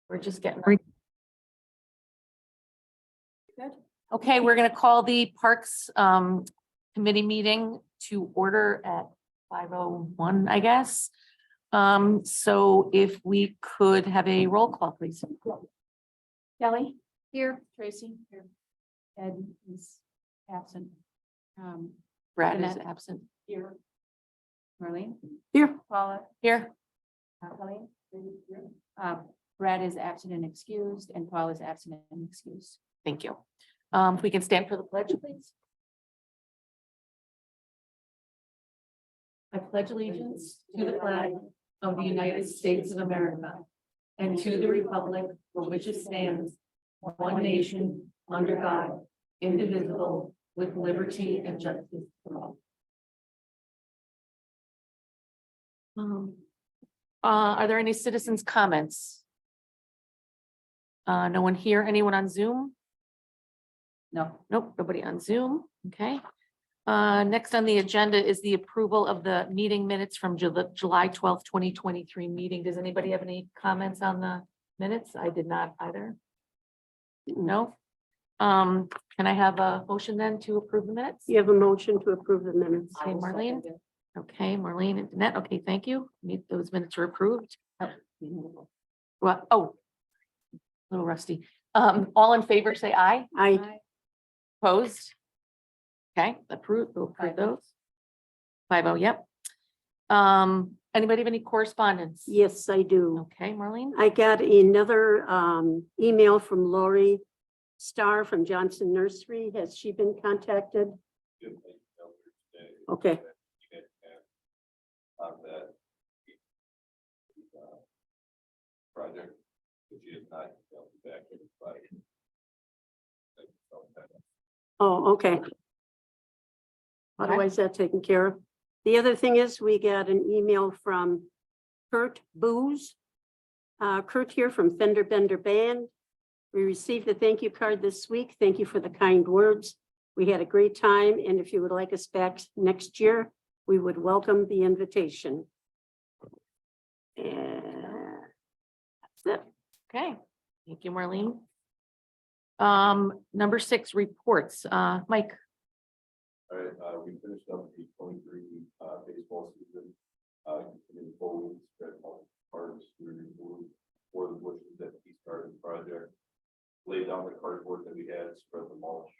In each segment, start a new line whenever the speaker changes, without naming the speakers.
We're just getting. Good. Okay, we're gonna call the Parks Committee meeting to order at 5:01, I guess. So if we could have a roll call, please.
Kelly? Here. Tracy? Here. Ed is absent.
Brad is
Jeanette?
absent.
Here. Marlene?
Here.
Paula?
Here.
Colleen? Brad is absent and excused, and Paul is absent and excused.
Thank you. If we can stand for the pledge, please. I pledge allegiance to the flag of the United States of America and to the republic for which it stands, one nation, under God, indivisible, with liberty and justice for all. Are there any citizens' comments? No one here. Anyone on Zoom?
No.
Nope, nobody on Zoom. Okay. Next on the agenda is the approval of the meeting minutes from July 12th, 2023 meeting. Does anybody have any comments on the minutes? I did not either. No. Can I have a motion then to approve the minutes?
You have a motion to approve the minutes.
Okay, Marlene. Okay, Marlene and Danette. Okay, thank you. Those minutes are approved. Well, oh, a little rusty. All in favor, say aye.
I,
Opposed? Okay, approved, we'll approve those. 5-0, yep. Anybody have any correspondence?
yes, I do.
Okay, Marlene?
I got another email from Lori Starr from Johnson Nursery. Has she been contacted? Okay,
On that project, which is not back in the fight.
oh, okay. Otherwise, that's taken care of. The other thing is we got an email from Kurt Booz. Kurt here from Fender Bender Band. We received a thank you card this week. Thank you for the kind words. We had a great time, and if you would like us back next year, we would welcome the invitation. And that's it.
Okay, thank you, Marlene. Number 6, reports. Mike,
All right, we finished up the 23 baseball season. In full week, spread all parts, we removed 4 of the bushes that he started the project. Laid down the cardboard that we had, spread the mulch,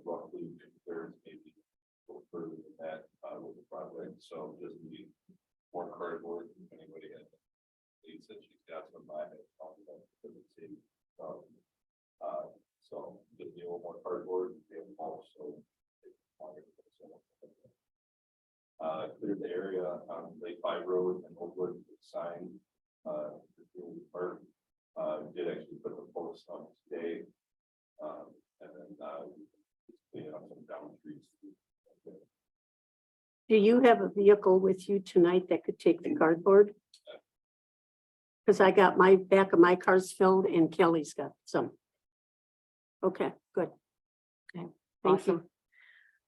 roughly 2/3, maybe a little further than that, with the project. So just need more cardboard. If anybody has, he said she's got some by it. So just need a little more cardboard, we have mulch, so. Cleared the area on Lake 5 Road and Oakwood sign. Part did actually put the post on today. And then clean up some down trees.
Do you have a vehicle with you tonight that could take the cardboard? Because I got my back of my cars filled and Kelly's got some. Okay, good.
Okay,
Thank you.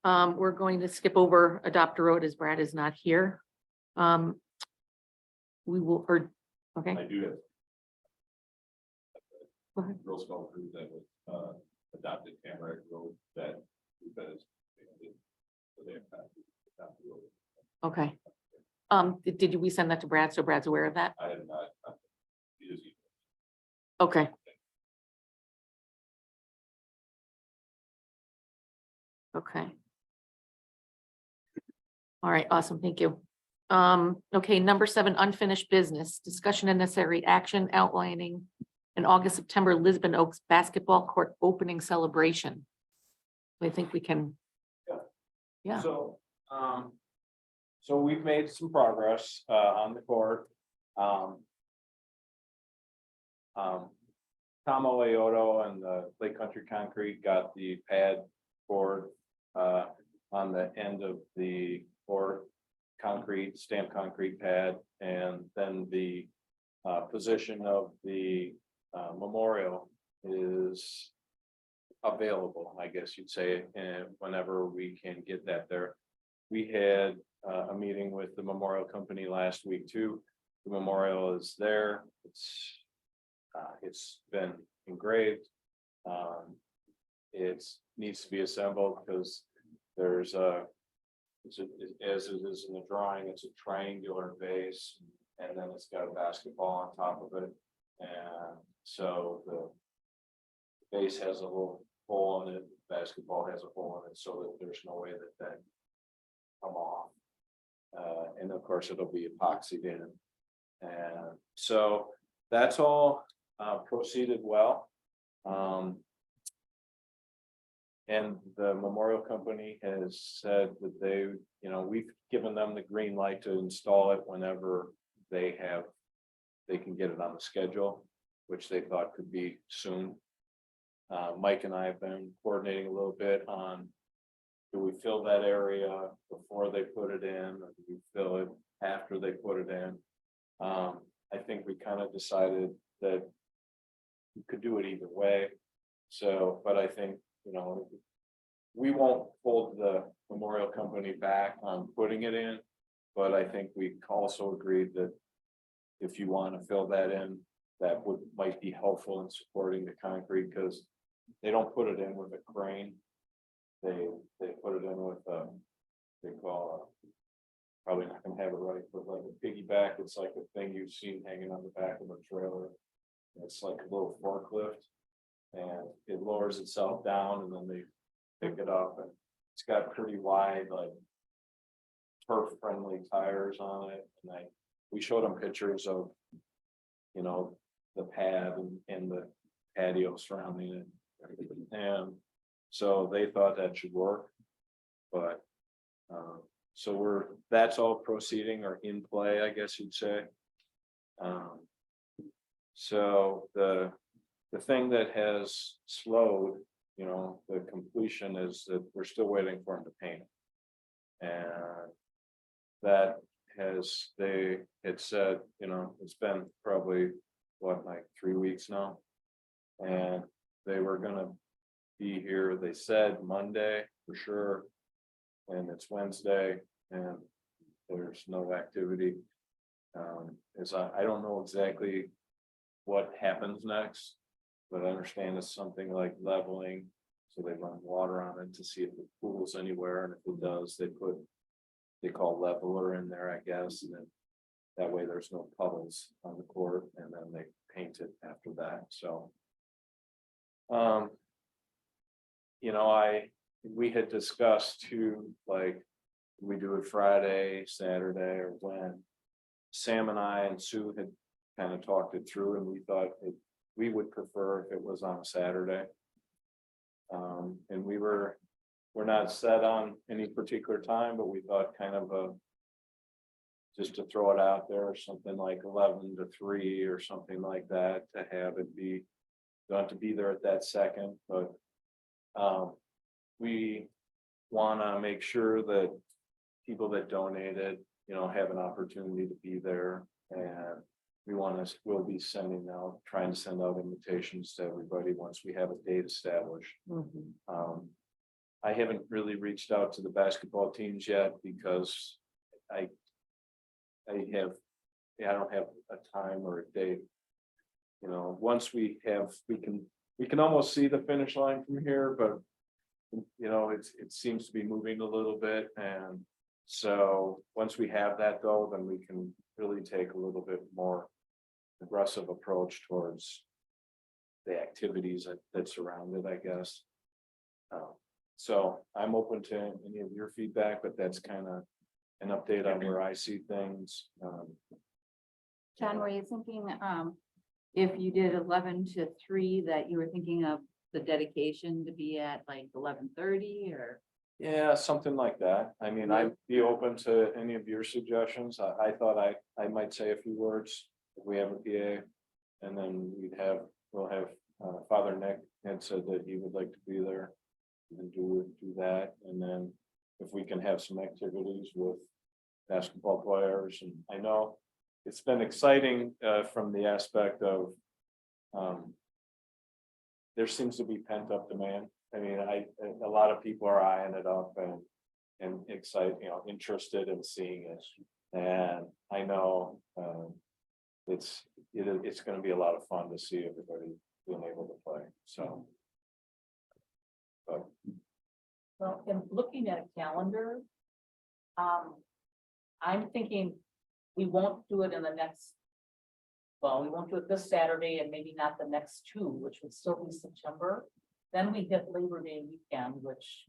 awesome. We're going to skip over Adopt a Road as Brad is not here. We will, or, okay.
I do have.
Go ahead.
Girl Scout group that was adopted Tamarack Road that. So they have not adopted road.
Okay. Did we send that to Brad? So Brad's aware of that?
I have not. He is-
Okay. Okay. All right, awesome. Thank you. Okay, number 7, unfinished business, discussion and necessary action outlining an August, September Lisbon Oaks basketball court opening celebration. I think we can. Yeah.
So, so we've made some progress, on the court. Tom Oleoto and the Lake Country Concrete got the pad board, on the end of the court, concrete, stamped concrete pad, and then the, position of the, memorial is available, I guess you'd say, and whenever we can get that there. We had a meeting with the memorial company last week too. The memorial is there. It's It's been engraved. It needs to be assembled because there's as it is in the drawing, it's a triangular base. And then it's got a basketball on top of it. And so the base has a little hole in it, basketball has a hole in it, so that there's no way that come off. And of course, it'll be epoxied in. And so that's all proceeded well. And the memorial company has said that they, we've given them the green light to install it whenever they can get it on the schedule, which they thought could be soon. Mike and I have been coordinating a little bit on, do we fill that area before they put it in, or do we fill it after they put it in? I think we kind of decided that we could do it either way. So, but I think, we won't hold the memorial company back on putting it in. But I think we also agreed that if you want to fill that in, that might be helpful in supporting the concrete, because they don't put it in with a crane. They put it in with they call probably not gonna have it right, but like a piggyback. It's like a thing you've seen hanging on the back of a trailer. It's like a little forklift, and it lowers itself down, and then they pick it up, and it's got pretty wide, like turf friendly tires on it. And we showed them pictures of, the pad and the patio surrounding it. And so they thought that should work. But so that's all proceeding or in play, I guess you'd say. So the thing that has slowed, the completion is that we're still waiting for them to paint it. And that they had said, it's been probably like 3 weeks now. And they were gonna be here, they said Monday for sure. And it's Wednesday and there's no activity. I don't know exactly what happens next, but I understand it's something like leveling. So they run water on it to see if it pools anywhere, and if it does, they call leveler in there, I guess, and then that way there's no puddles on the court, and then they paint it after that. So we had discussed too, like, we do it Friday, Saturday, or when. Sam and I and Sue had kind of talked it through, and we thought we would prefer if it was on a Saturday. And we're not set on any particular time, but we thought kind of just to throw it out there, something like 11 to 3 or something like that, to have it be, don't have to be there at that second, but we want to make sure that people that donated, have an opportunity to be there. And we'll be trying to send out invitations to everybody once we have a date established. I haven't really reached out to the basketball teams yet because I don't have a time or a date. Once we can almost see the finish line from here, but it seems to be moving a little bit. And so once we have that though, then we can really take a little bit more aggressive approach towards the activities that surround it, I guess. So I'm open to any of your feedback, but that's kind of an update on where I see things.
John, were you thinking, if you did 11 to 3, that you were thinking of the dedication to be at like 11:30 or?
Yeah, something like that. I mean, I'd be open to any of your suggestions. I thought I might say a few words if we have a PA. And then we'll have Father Nick had said that he would like to be there and do that. And then if we can have some activities with basketball players. And I know it's been exciting from the aspect of there seems to be pent up demand. I mean, a lot of people are eyeing it up and excited, interested in seeing it. And I know it's gonna be a lot of fun to see everybody being able to play, so. But
Well, in looking at a calendar, I'm thinking we won't do it in the next. Well, we won't do it this Saturday and maybe not the next two, which would still be September. Then we hit Labor Day weekend, which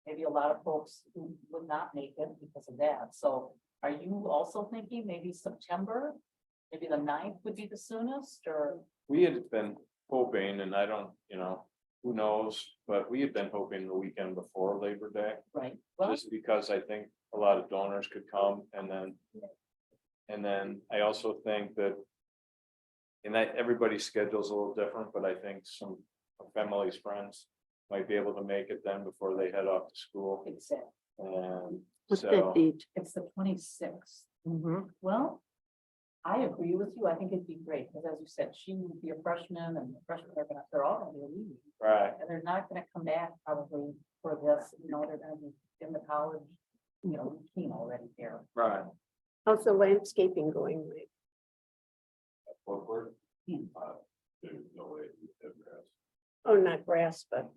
maybe a lot of folks who would not make it because of that. So are you also thinking maybe September? Maybe the 9th would be the soonest, or?
we had been hoping, and I don't, who knows, but we had been hoping the weekend before Labor Day.
Right. Well,
Just because I think a lot of donors could come and then I also think that. And that everybody's schedule is a little different, but I think some of Emily's friends might be able to make it then before they head off to school.
it's it.
And
What's that
so,
date?
It's the 26th.
Mm-hmm.
Well, I agree with you. I think it'd be great, because as you said, she would be a freshman and the freshmen are gonna, they're all gonna be leaving.
right,
And they're not gonna come back probably for this, they're gonna be in the college, routine already here.
right.
How's the landscaping going? Mike?
Forward.
Hmm.
There's no way to have grass.
Oh, not grass, but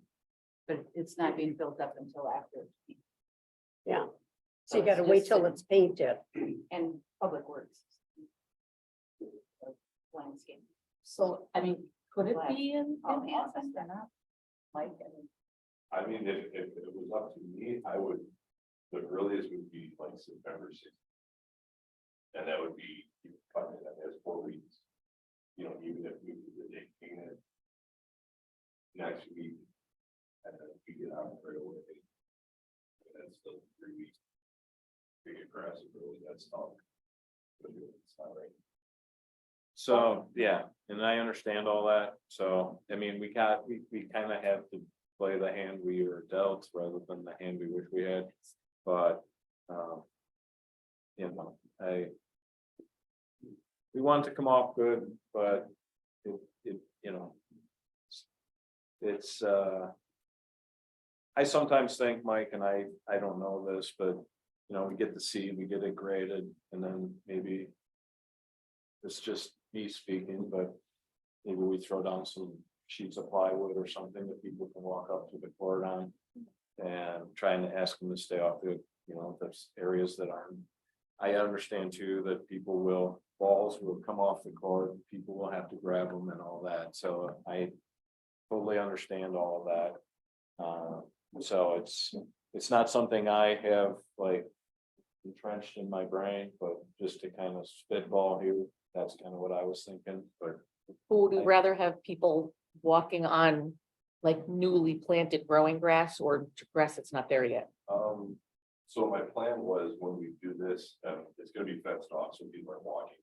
But it's not being built up until after.
yeah. So
So
you gotta
it's
wait
just
till
a-
it's painted.
And Public Works. Landscape.
So, I mean, could it
But-
be in
Oh,
August or not? Like, I mean,
I mean, if it was up to me, I would, the earliest would be like September 6th. And that would be, cutting it as 4 weeks. Even if we did the day clean next week. And then we get out right away. And then still 3 weeks. To get grass early, that's tough. But it's not right.
So, yeah, and I understand all that. So, I mean, we kind of have to play the hand we were dealt rather than the hand we wish we had. But, we want to come off good, but it's, I sometimes think, Mike, and I don't know this, but, we get the seed, we get it graded, and then maybe it's just me speaking, but maybe we throw down some sheets of plywood or something that people can walk up to the court on. And trying to ask them to stay off the, there's areas that aren't. I understand too that balls will come off the court, people will have to grab them and all that, so I totally understand all of that. So it's not something I have like entrenched in my brain, but just to kind of spitball here, that's kind of what I was thinking, but.
Would you rather have people walking on like newly planted growing grass or grass that's not there yet?
So my plan was when we do this, it's gonna be fenced off, so people are walking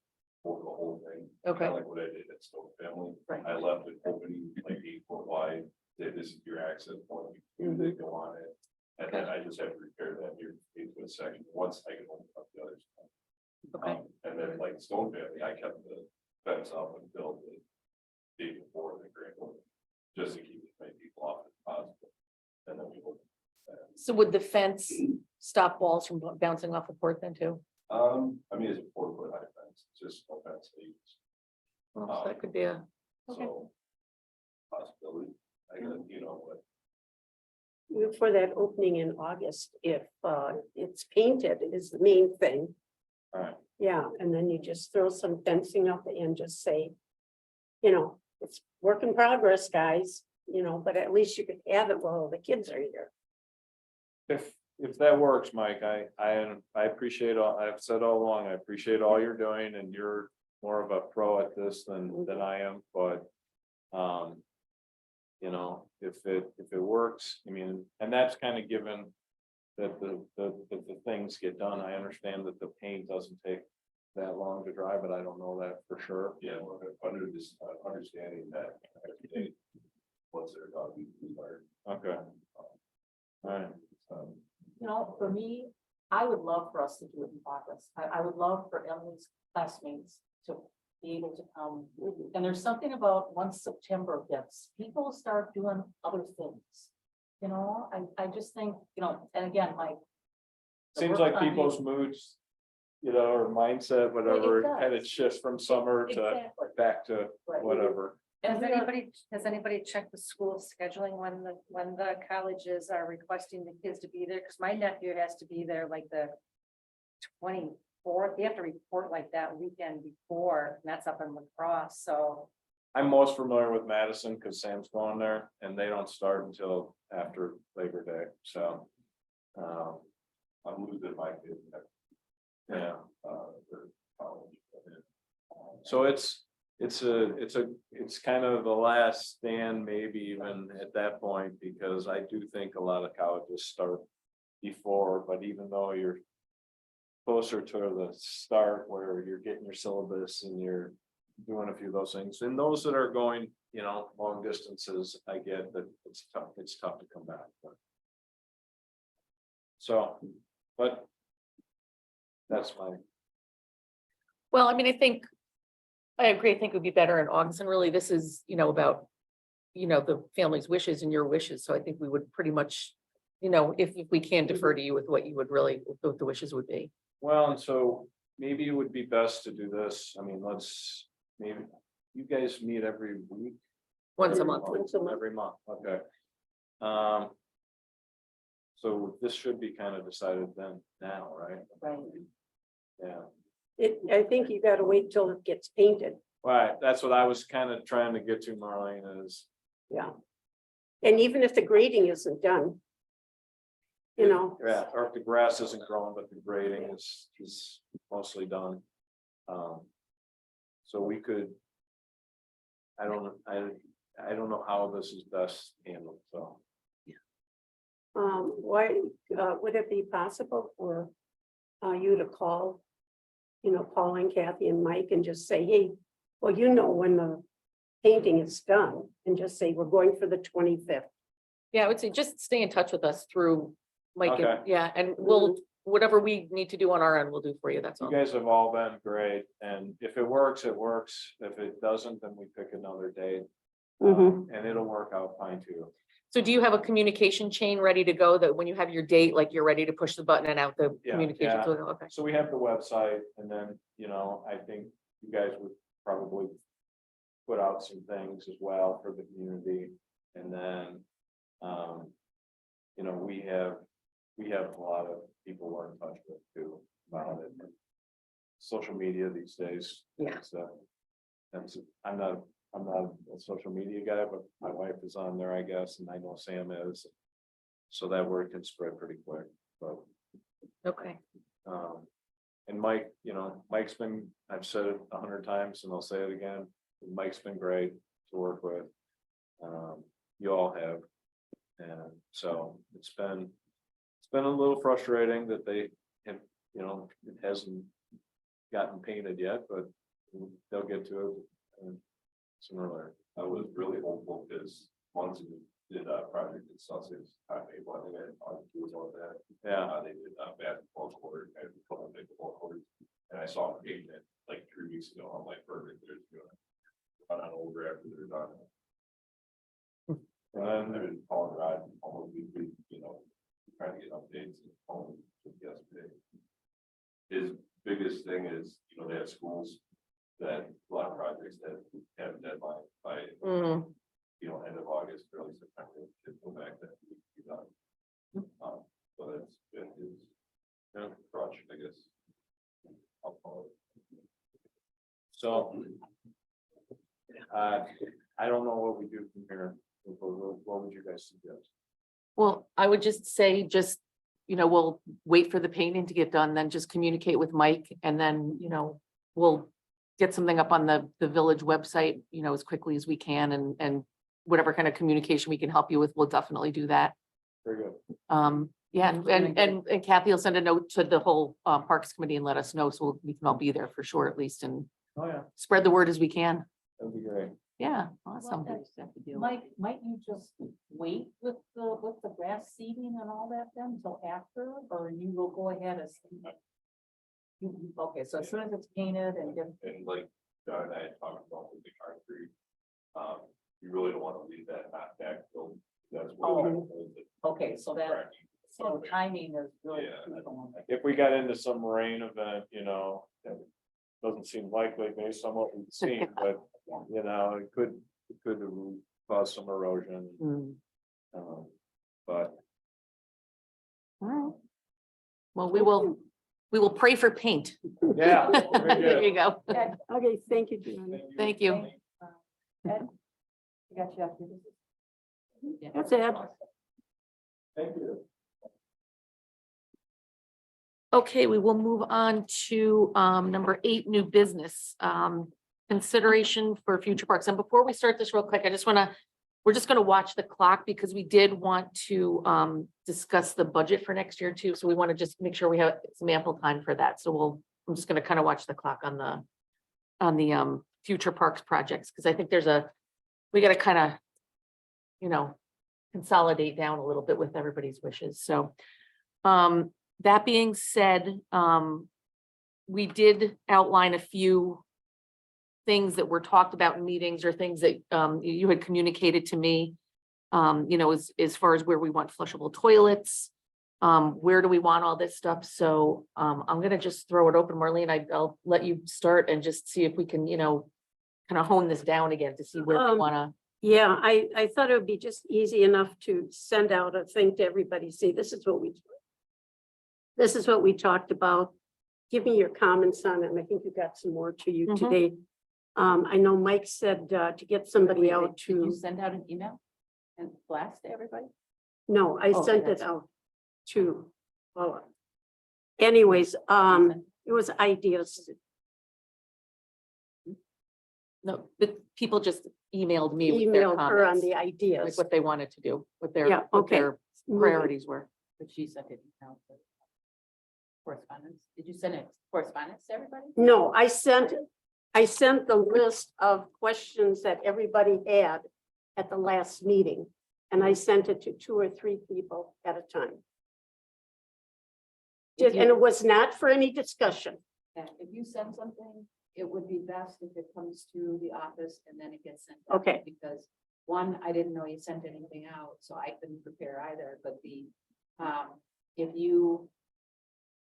over the whole thing.
Okay.
Kinda like what I did at Stone Family.
Right.
I left it opening like 8 foot wide, say this is your access point, they go on it. And then I just have to repair that here into a section, once I can open up the other stuff.
Okay.
And then like Stone Family, I kept the fence up and built it day before the grand opening, just to keep as many people off as possible. And then we opened that.
So would the fence stop balls from bouncing off the court then too?
I mean, it's a 4 foot high fence, it's just no fence they use.
Well, that could be a,
So possibility, I guess, but
For that opening in August, if it's painted is the main thing.
Alright.
Yeah, and then you just throw some fencing up and just say, it's work in progress, guys, but at least you could have it while the kids are here.
if that works, Mike, I appreciate I've said all along, I appreciate all you're doing, and you're more of a pro at this than I am, but. If it works, I mean, and that's kind of given that the things get done. I understand that the paint doesn't take that long to dry, but I don't know that for sure.
yeah, we're under this understanding that they, once they're done, we are.
Okay. All right.
for me, I would love for us to do it in August. I would love for Emily's classmates to be able to come. And there's something about once September hits, people start doing other things. I just think, and again, the
Seems
work
like
on
people's moods, you know, or mindset, whatever,
does.
kind of shifts from summer to
Exactly.
back to
Right.
whatever.
And
Has anybody checked the school scheduling when the colleges are requesting the kids to be there? Because my nephew has to be there like the 24th. They have to report like that weekend before, and that's up in lacrosse, so.
I'm most familiar with Madison because Sam's going there and they don't start until after Labor Day, so.
I'm losing my kid.
Yeah,
For college.
so it's kind of the last stand, maybe even at that point, because I do think a lot of colleges start before, but even though you're closer to the start where you're getting your syllabus and you're doing a few of those things, and those that are going, you know, long distances, I get that it's tough to come back, but. So, but. That's my,
Well, I mean, I agree. I think it would be better in August, and really this is, you know, about, you know, the family's wishes and your wishes. So I think we would pretty much, you know, if we can defer to you with what you would really, what the wishes would be.
well, and so maybe it would be best to do this. I mean, maybe you guys meet every week.
Once a month.
Once a month.
Every month, okay. So this should be kind of decided then now, right?
Right.
Yeah,
I think you gotta wait till it gets painted.
right, that's what I was kind of trying to get to, Marlene, is.
Yeah. And even if the grading isn't done. You know,
Yeah, or if the grass isn't growing, but the grading is mostly done. So we could. I don't know how this is best handled, so.
why, would it be possible for you to call? You know, calling Kathy and Mike and just say, hey, well, you know, when the painting is done, and just say, we're going for the 25th.
Yeah, I would say just stay in touch with us through Mike,
Okay.
and yeah, and we'll, whatever we need to do on our end, we'll do for you. That's
You
all.
guys have all been great, and if it works, it works. If it doesn't, then we pick another day. And it'll work out fine too.
So do you have a communication chain ready to go that when you have your date, like you're ready to push the button and out the
Yeah,
communication?
yeah.
Okay.
So we have the website, and then, you know, I think you guys would probably put out some things as well for the community, and then, you know, we have a lot of people we're in touch with too about it. Social media these days.
Yeah.
So that's, I'm not a social media guy, but my wife is on there, I guess, and I know Sam is. So that word can spread pretty quick, but.
Okay.
And Mike, you know, Mike's been, I've said it 100 times and I'll say it again, Mike's been great to work with. You all have. And so it's been a little frustrating that they have, you know, it hasn't gotten painted yet, but they'll get to it sooner or later.
I was really hopeful because once we did that project in Sussex, I think I had talked to you about that.
Yeah,
They did basketball court and a couple of pickleball courts. And I saw them painting it like 3 weeks ago. I'm like, perfect, there's gonna run on over after they're done. And I've been calling Rod almost weekly, you know, trying to get updates and calling yesterday. His biggest thing is, you know, they have schools that a lot of projects that have a deadline by,
Mhm.
you know, end of August, early September, to go back that week to be done. So that's been his, you know, crutch, I guess. I'll call it.
so. I don't know what we do from here. What would you guys suggest?
Well, I would just say, you know, we'll wait for the painting to get done, then just communicate with Mike, and then, you know, we'll get something up on the village website, you know, as quickly as we can, and whatever kind of communication we can help you with, we'll definitely do that.
Very good.
Yeah, and Kathy will send a note to the whole Parks Committee and let us know, so we can all be there for sure, at least, and
Oh, yeah,
spread the word as we can.
that'd be great.
Yeah, awesome.
Mike, might you just wait with the grass seeding and all that then until after, or you will go ahead as? Okay, so as soon as it's painted and get.
And like John and I had talked about with the concrete, you really don't want to leave that not backfilled. That's
Oh.
what.
Okay, so that, So timing is really.
Yeah.
critical.
If we got into some rain event, that doesn't seem likely based on what we've seen, but, it could cause some erosion.
Hmm.
But
All right. Well, we will pray for paint.
yeah. very
There
good.
you go.
Okay, thank you, John.
Thank you.
Ed? You got you up here. Yeah.
That's it.
Thank you.
Okay, we will move on to number 8, new business. Consideration for future parks. And before we start this real quick, we're just gonna watch the clock because we did want to discuss the budget for next year too. So we want to just make sure we have some ample time for that. So I'm just gonna kind of watch the clock on the future parks projects, because I think we gotta kind of, consolidate down a little bit with everybody's wishes. So that being said, we did outline a few things that were talked about in meetings or things that you had communicated to me, as far as where we want flushable toilets, where do we want all this stuff? So I'm gonna just throw it open, Marlene. I'll let you start and just see if we can, kind of hone this down again to see where we wanna.
Yeah, I thought it would be just easy enough to send out a thing to everybody. See, this is what we talked about. Give me your comments on it. And I think you got some more to you
Mhm.
today. I know Mike said to get somebody
Wait,
out
Did you
to,
send out an email and blast to everybody?
no, I
Oh,
sent it
that's-
out to, well, anyways, it was ideas.
No, but people just emailed me with their
Emailed her on
comments,
the
like
ideas.
what they wanted to do, what
Yeah, okay.
their priorities were.
But she sent it out. Correspondence. Did you send it correspondence to everybody?
No, I sent the list of questions that everybody had at the last meeting. And I sent it to 2 or 3 people at a time.
If you-
And it was not for any discussion.
Yeah, if you send something, it would be best if it comes to the office and then it gets sent out.
Okay.
Because one, I didn't know you sent anything out, so I couldn't prepare either, but if you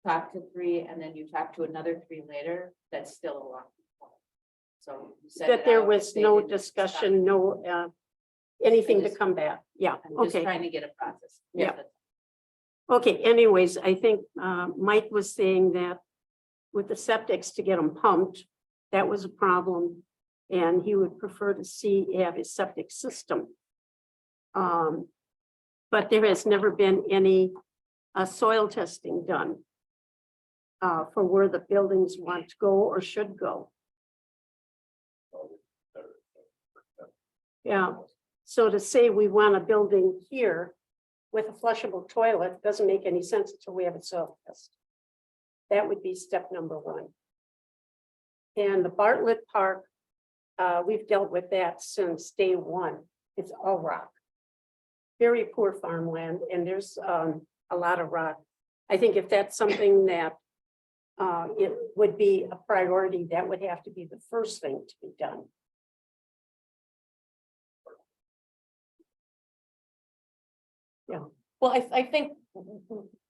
talk to 3 and then you talk to another 3 later, that's still a lot. So. you send
That
it
there
out,
was
if they
no
didn't
discussion, no, anything to
just-
come back. Yeah,
I'm just
okay.
trying to get a process.
Yeah.
That's-
Okay, anyways, I think Mike was saying that with the septics to get them pumped, that was a problem. And he would prefer to have his septic system. But there has never been any soil testing done for where the buildings want to go or should go. Yeah, so to say we want a building here with a flushable toilet doesn't make any sense until we have a soil test. That would be step number 1. And the Bartlett Park, we've dealt with that since day 1. It's all rock. Very poor farmland, and there's a lot of rock. I think if that's something that it would be a priority, that would have to be the first thing to be done.
Well, I think,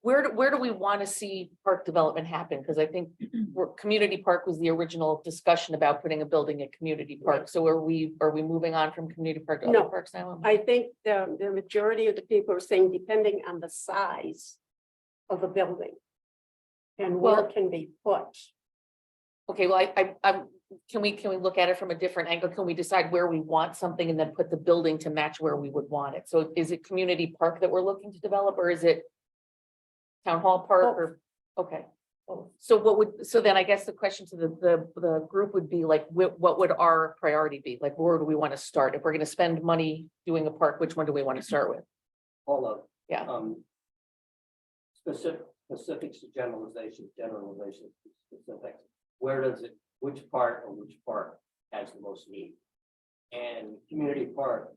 where do we want to see park development happen? Because I think community park was the original discussion about putting a building at community park. So are we moving on from community park to other
No.
parks now?
I think the majority of the people are saying depending on the size of the building and where
Well-
it can be put.
Okay, well, can we look at it from a different angle? Can we decide where we want something and then put the building to match where we would want it? So is it community park that we're looking to develop, or is it town hall park or, okay. So then I guess the question to the group would be like, what would our priority be? Like, where do we want to start? If we're gonna spend money doing a park, which one do we want to start with?
Hold up.
Yeah.
Specifics to generalizations to specifics. Where does it, which part or which park has the most need? And community park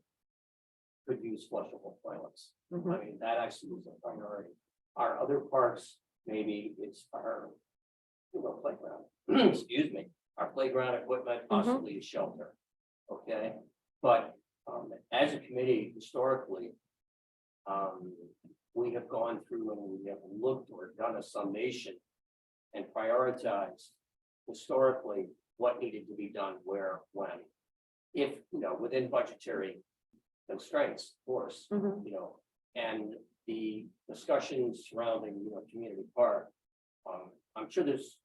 could use flushable toilets. I mean, that actually is a priority. Our other parks, maybe it's our playground, excuse me, our playground equipment, possibly a shelter. Okay, but as a committee, historically, We have gone through and we have looked or done a summation and prioritized historically what needed to be done where, when. If, within budgetary constraints, of course, and the discussions surrounding, community park. I'm sure there's.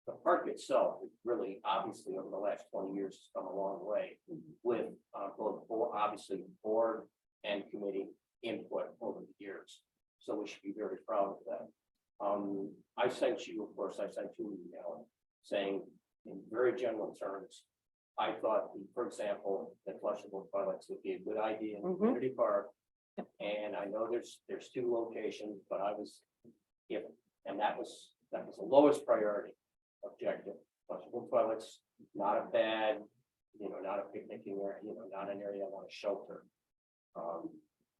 The park itself, is really obviously over the last 20 years has come a long way with both, obviously, board and committee input over the years. So we should be very proud of that. I sent you, of course, I sent you an email saying in very general terms, I thought, for example, that flushable toilets would be a good idea in the community park. And I know there's 2 locations, but that was the lowest priority objective. Flushable toilets, not a bad, not a picnicking area, not an area I want to shelter.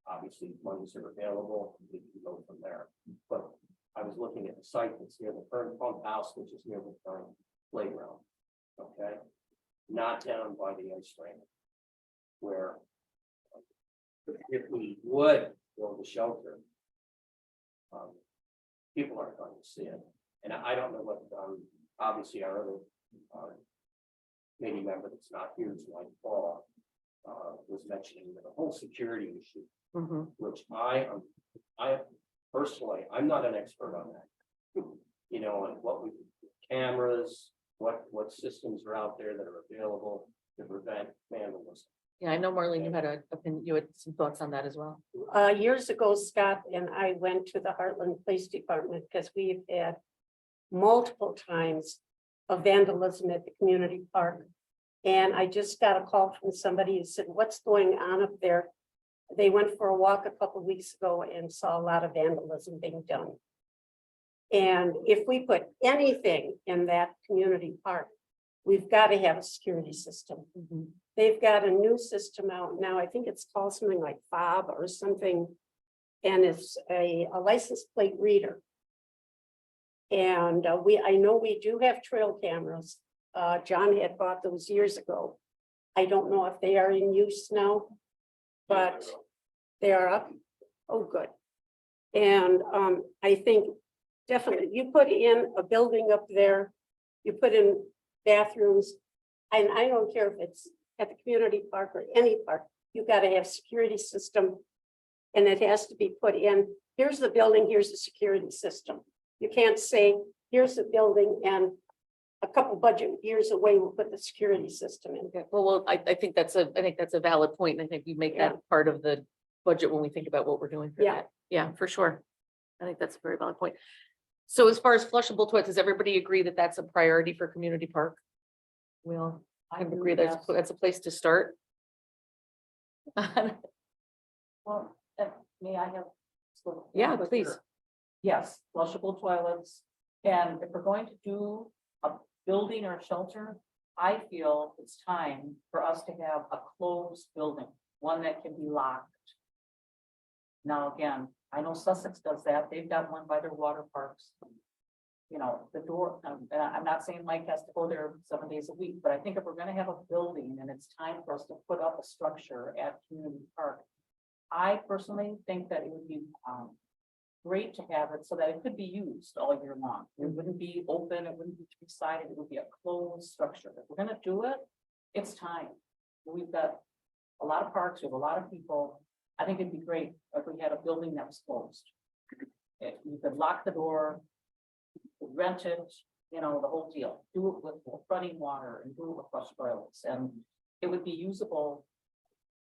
Obviously, monies are available, we can go from there. But I was looking at the site that's near the current pump house, which is near the current playground. Okay, not down by the ice rink, where if we would build a shelter, people aren't going to see it. And I don't know what, obviously our other committee member that's not here tonight, Paul, was mentioning the whole security issue, which I personally, I'm not an expert on that. On what we, cameras, what systems are out there that are available to prevent vandalism.
Yeah, I know Marlene, you had you had some thoughts on that as well.
Years ago, Scott and I went to the Heartland Police Department because we've had multiple times of vandalism at the community park. And I just got a call from somebody who said, what's going on up there? They went for a walk a couple weeks ago and saw a lot of vandalism being done. And if we put anything in that community park, we've got to have a security system. They've got a new system out now. I think it's called something like FOB or something. And it's a license plate reader. And I know we do have trail cameras. John had bought those years ago. I don't know if they are in use now, but they are up. Oh, good. And I think definitely you put in a building up there, you put in bathrooms, and I don't care if it's at the community park or any park, you got to have security system. And it has to be put in, here's the building, here's the security system. You can't say, here's the building and a couple budget years away, we'll put the security system in.
Okay, well, I think that's a valid point. And I think we make that part of the budget when we think about what we're doing for that. Yeah, for sure. I think that's a very valid point. So as far as flushable toilets, does everybody agree that that's a priority for community park? Well, I agree that's a place to start.
Well, may I have?
Yeah, please.
Yes, flushable toilets, and if we're going to do a building or a shelter, I feel it's time for us to have a closed building, one that can be locked. Now, again, I know Sussex does that, they've got one by their water parks. The door, I'm not saying Mike has to go there 7 days a week, but I think if we're gonna have a building and it's time for us to put up a structure at community park, I personally think that it would be great to have it so that it could be used all year long. It wouldn't be open, it wouldn't be three-sided, it would be a closed structure. If we're gonna do it, it's time. We've got a lot of parks, we have a lot of people. I think it'd be great if we had a building that was closed. If you could lock the door, rent it, the whole deal. Do it with running water and do it with flush toilets, and it would be usable.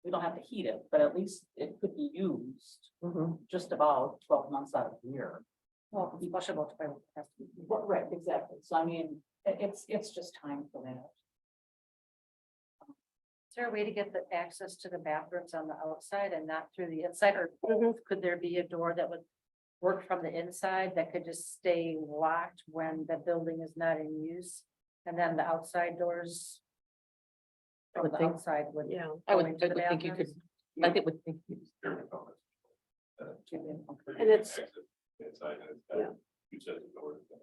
We don't have to heat it, but at least it could be used just about 12 months out of the year.
Well, flushable toilet has to be.
Right, exactly. So I mean, it's just time for that.
Is there a way to get the access to the bathrooms on the outside and not through the inside, or could there be a door that would work from the inside that could just stay locked when the building is not in use? And then the outside doors from the outside would.
I would
go into the
think you could,
bathrooms?
I think would think.
And it's,
Inside, and it's got 2 sets of doors to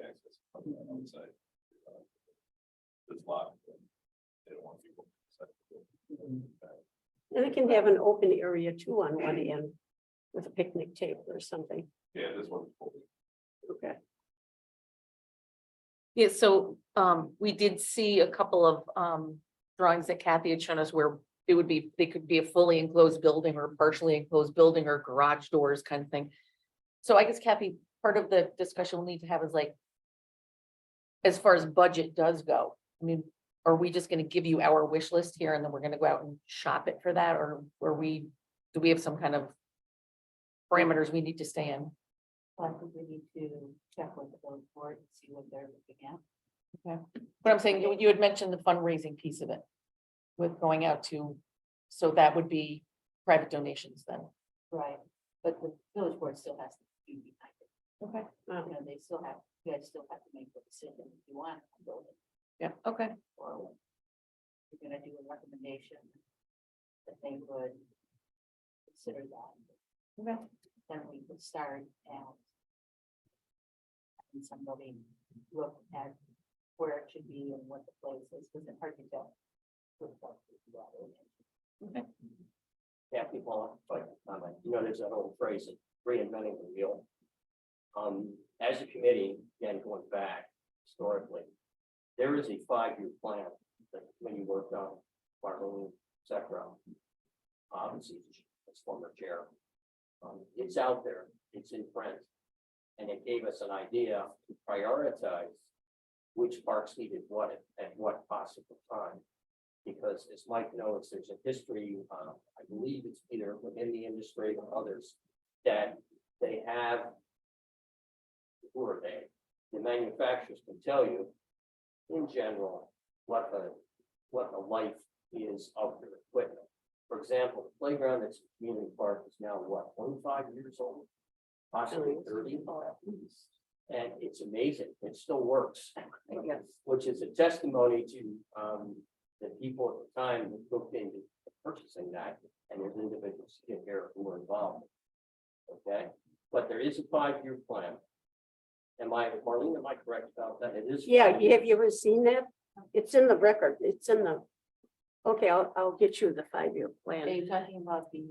access from the outside. It's locked. They don't want people.
And it can have an open area too on one end with a picnic table or something.
Yeah, this one's full.
Okay.
Yeah, so we did see a couple of drawings that Kathy had shown us where it would be, they could be a fully enclosed building or partially enclosed building or garage doors kind of thing. So I guess Kathy, part of the discussion we'll need to have is like, as far as budget does go, I mean, are we just gonna give you our wish list here and then we're gonna go out and shop it for that, or do we have some kind of parameters we need to stay in?
I think we need to check with the village board and see what they're looking at.
But I'm saying, you had mentioned the fundraising piece of it with going out to, so that would be private donations then.
Right, but the village board still has to be behind it.
Okay.
You know, they still have, you guys still have to make the decision if you want to build it
Yeah, okay.
or you're gonna do a recommendation that they would consider that.
Okay.
Then we could start and having somebody look at where it should be and what the place is, because it's hard to tell.
Yeah, people, but, you know, there's that old phrase, of reinventing the wheel. As a committee, again, going back historically, there is a 5-year plan that when you worked on Marlene, et cetera. Obviously, as former chair. It's out there, it's in print. And it gave us an idea to prioritize which parks needed what at what possible time. Because as Mike knows, there's a history, I believe it's either within the industry or others, that they have. Who are they? The manufacturers can tell you, in general, what the life is of their equipment. For example, the playground that's in community park is now what, 25 years old? Possibly 30. And it's amazing, it still works. Which is a testimony to the people at the time who looked into purchasing that, and there's individuals in here who were involved. Okay, but there is a 5-year plan. Marlene, am I correct about that? It is.
Yeah, have you ever seen that? It's in the record. It's in the, okay, I'll get you the 5-year
Are
plan.
you talking about the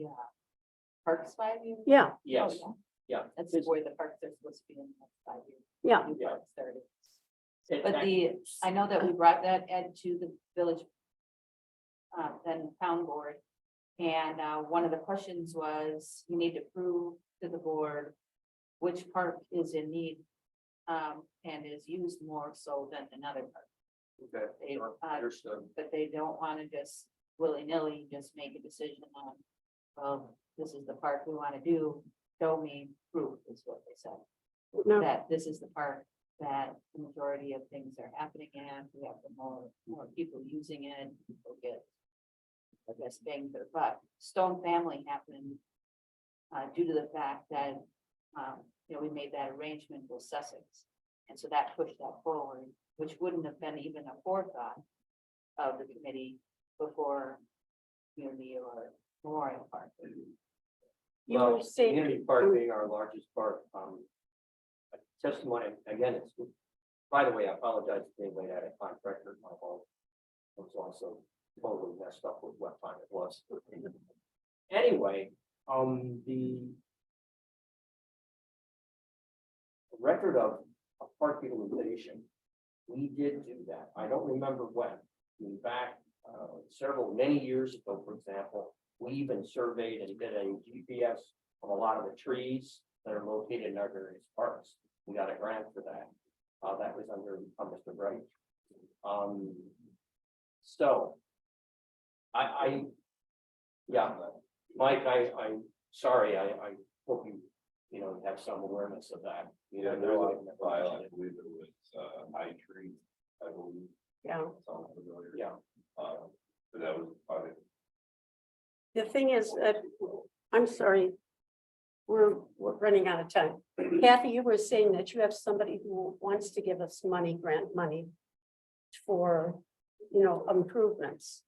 parks 5 years?
Yeah,
Yes,
Oh,
yeah.
That's where the parks are supposed to be in the next 5 years.
yeah.
New
Yeah.
parks started.
It-
But I know that we brought that Ed to the village. Then town board. And one of the questions was, you need to prove to the board which park is in need. And is used more so than another park.
Okay,
They,
understood.
but they don't want to just willy-nilly just make a decision on, well, this is the park we want to do. Show me proof is what they said.
No,
That this is the part that the majority of things are happening in, we have the more people using it, people get. I guess bang for the buck. Stone Family happened. Due to the fact that, we made that arrangement with Sussex. And so that pushed that forward, which wouldn't have been even a forethought of the committee before community or Memorial Park.
you
Well,
were saying,
Community Park being our largest park, testimony, again, it's, by the way, I apologize for being late at a contractor, my fault. It was also totally messed up with what time it was. Anyway, the record of park utilization, we did do that. I don't remember when. In fact, many years ago, for example, we even surveyed and did a GPS of a lot of the trees that are located in our various parks. We got a grant for that. That was under Mr. Bright. So yeah, Mike, I'm sorry, I hope you have some awareness of that.
Yeah, there's a file, I believe it was, High Tree, I believe.
yeah,
Sounds familiar.
Yeah.
But that was probably.
the thing is that, I'm sorry. We're running out of time. Kathy, you were saying that you have somebody who wants to give us money, grant money for, improvements.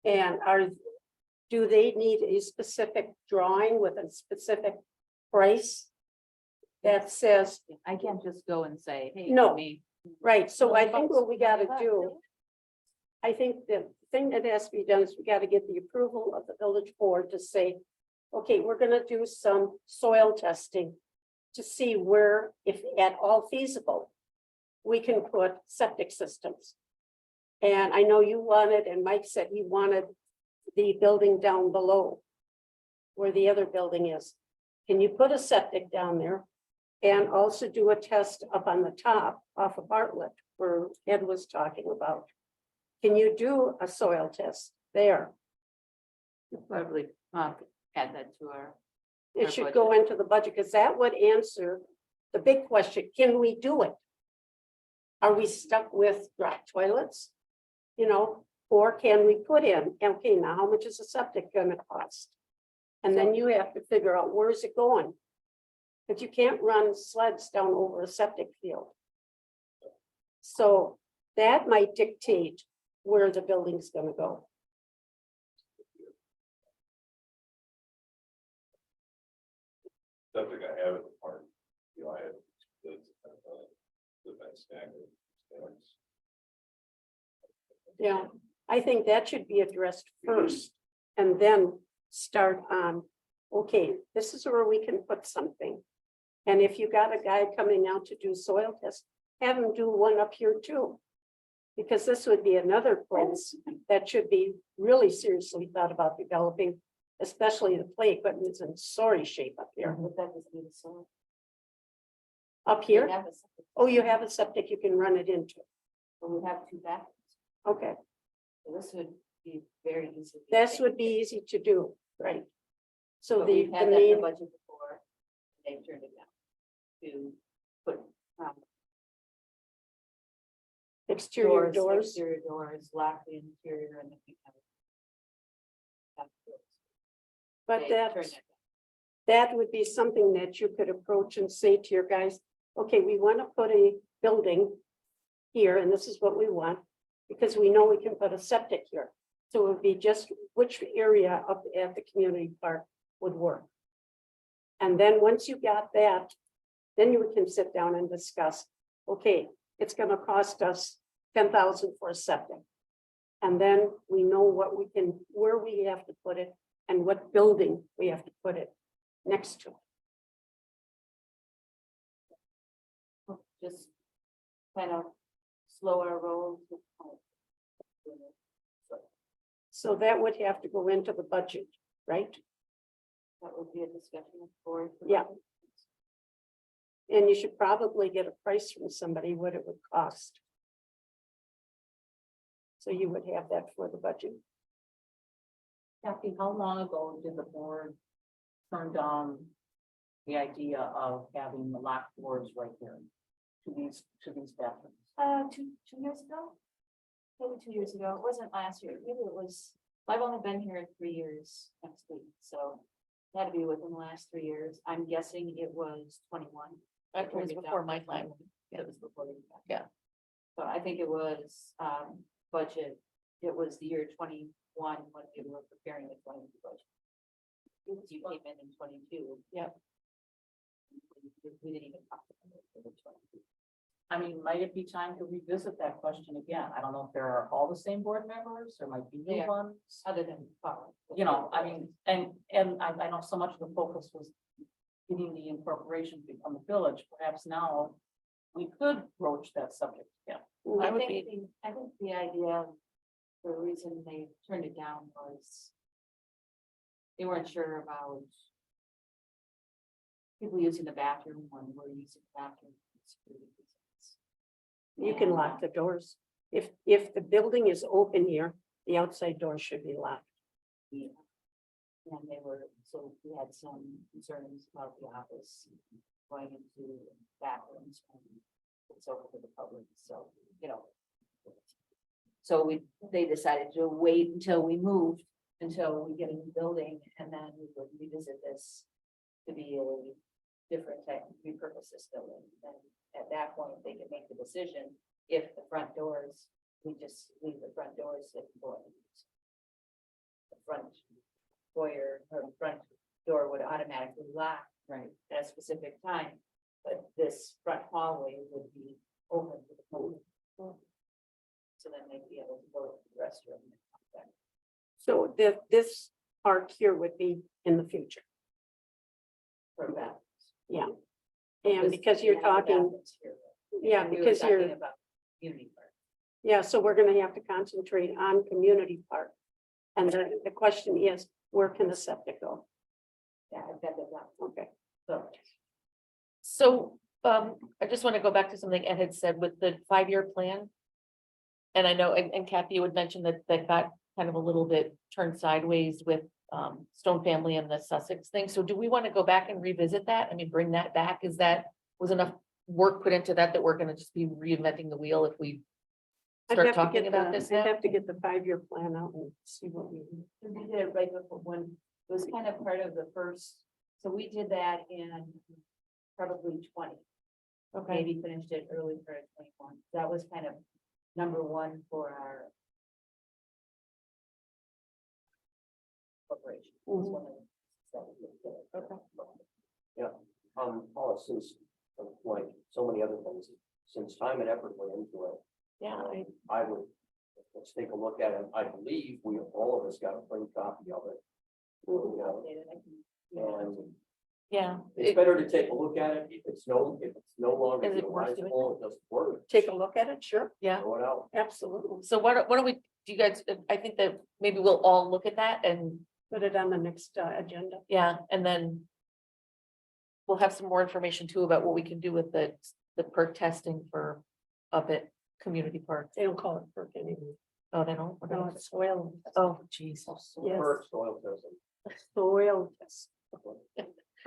And do they need a specific drawing with a specific price that says,
I can't just go and say, hey.
No.
give me
right, so I think
$100
what we gotta
$100,
do, I think the thing that has to be done is we got to get the approval of the village board to say, okay, we're gonna do some soil testing to see where, if at all feasible, we can put septic systems. And I know you wanted, and Mike said he wanted the building down below where the other building is. Can you put a septic down there and also do a test up on the top off of Bartlett where Ed was talking about? Can you do a soil test there?
Probably add that to our.
It
Our
should go into the budget because that would answer the big question, can we do it? Are we stuck with drop toilets? You know, or can we put in, okay, now how much is a septic gonna cost? And then you have to figure out where is it going? But you can't run sleds down over a septic field. So that might dictate where the building's gonna go.
Septic I have at the park, you know, I have the best standard.
Yeah, I think that should be addressed first and then start on, okay, this is where we can put something. And if you got a guy coming out to do soil tests, have him do one up here too. Because this would be another place that should be really seriously thought about developing, especially the play equipment is in sorry shape up here.
Would that just be the soil?
Up here, oh, you have a septic you can run it into.
But we have two bathrooms,
Okay,
so this would be very easy.
this would be easy to do, right? So
But
the
we've had that in the
main,
budget before, they've turned it down. To put
exterior doors.
exterior doors, lock the interior and then we have.
But
They turned
that's,
it down.
that would be something that you could approach and say to your guys, okay, we want to put a building here and this is what we want, because we know we can put a septic here. So it would be just which area up at the community park would work. And then once you got that, then you can sit down and discuss, okay, it's gonna cost us 10,000 for a septic. And then we know what we can, where we have to put it and what building we have to put it next to.
Just kind of slow our rolls.
So that would have to go into the budget, right?
That would be a discussion for.
Yeah. And you should probably get a price from somebody what it would cost. So you would have that for the budget.
Kathy, how long ago did the board turn down the idea of having the locked doors right there to these bathrooms?
2 years ago. Maybe 2 years ago. It wasn't last year. Maybe it was, I've only been here 3 years next week, so. it had to be within the last 3 years. I'm guessing it was 21.
That was before my time.
It was before your time.
Yeah.
So I think it was budget, it was the year 21 when we were preparing the 22 budget. Because you came in 22.
Yep.
We didn't even talk about it for the 22.
I mean, might it be time to revisit that question again? I don't know if there are all the same board members, there might be new
Yeah.
ones.
Other than.
You know, I mean, and I know so much of the focus was getting the incorporation to become a village, perhaps now we could broach that subject again.
I
I
would
think,
be,
I think the idea, the reason they turned it down was they weren't sure about people using the bathroom when we're using the bathroom. for security reasons.
You can lock the doors. If the building is open here, the outside door should be locked.
Yeah. And they were, so we had some concerns about the office going into bathrooms and it's open to the public, so, you know. So they decided to wait until we moved, until we get a new building, and then we would revisit this to be a different type, repurpose this building. And at that point, they could make the decision if the front doors, we just leave the front doors that go in. The front foyer or front door would automatically lock
Right.
at a specific time, but this front hallway would be open to the public. So then they'd be able to go to the restroom.
So this park here would be in the future.
For that.
Yeah. And because you're talking, yeah,
We were
because
talking
you're,
about community park.
yeah, so we're gonna have to concentrate on community park. And the question is, where can the septic go?
Yeah, I've got that down.
Okay.
So,
So, I just want to go back to something Ed had said with the 5-year plan. And I know, and Kathy, you would mention that got kind of a little bit turned sideways with, Stone Family and the Sussex thing. So do we want to go back and revisit that? I mean, bring that back? Was enough work put into that we're gonna just be reinventing the wheel if we
I'd
start
have to
talking
get
about
the-
this
I'd
now?
have to get the 5-year plan out and see what we.
we did it right before when, it was kind of part of the first, so we did that in probably 20.
Okay,
Maybe finished it early for 21. That was kind of number one for our corporation. Was one of the- that we did.
Paula, since, like so many other things, since time and effort went into it,
yeah,
I would, let's take a look at it. I believe we, all of us got a print copy of it. You know,
Updated, I can-
and
yeah.
it's better to take a look at it. If it's no longer
Is it worth doing
utilizable, it doesn't work.
Take a look at it, sure,
Yeah,
Throw it out.
absolutely.
so what do we, do you guys, I think that maybe we'll all look at that and,
Put it on the next agenda.
yeah, and then we'll have some more information too about what we can do with the perk testing for up at community park.
They don't call it perk anymore.
Oh, they don't?
No, it's soil.
Oh, geez.
Yes.
First soil testing.
Soil test.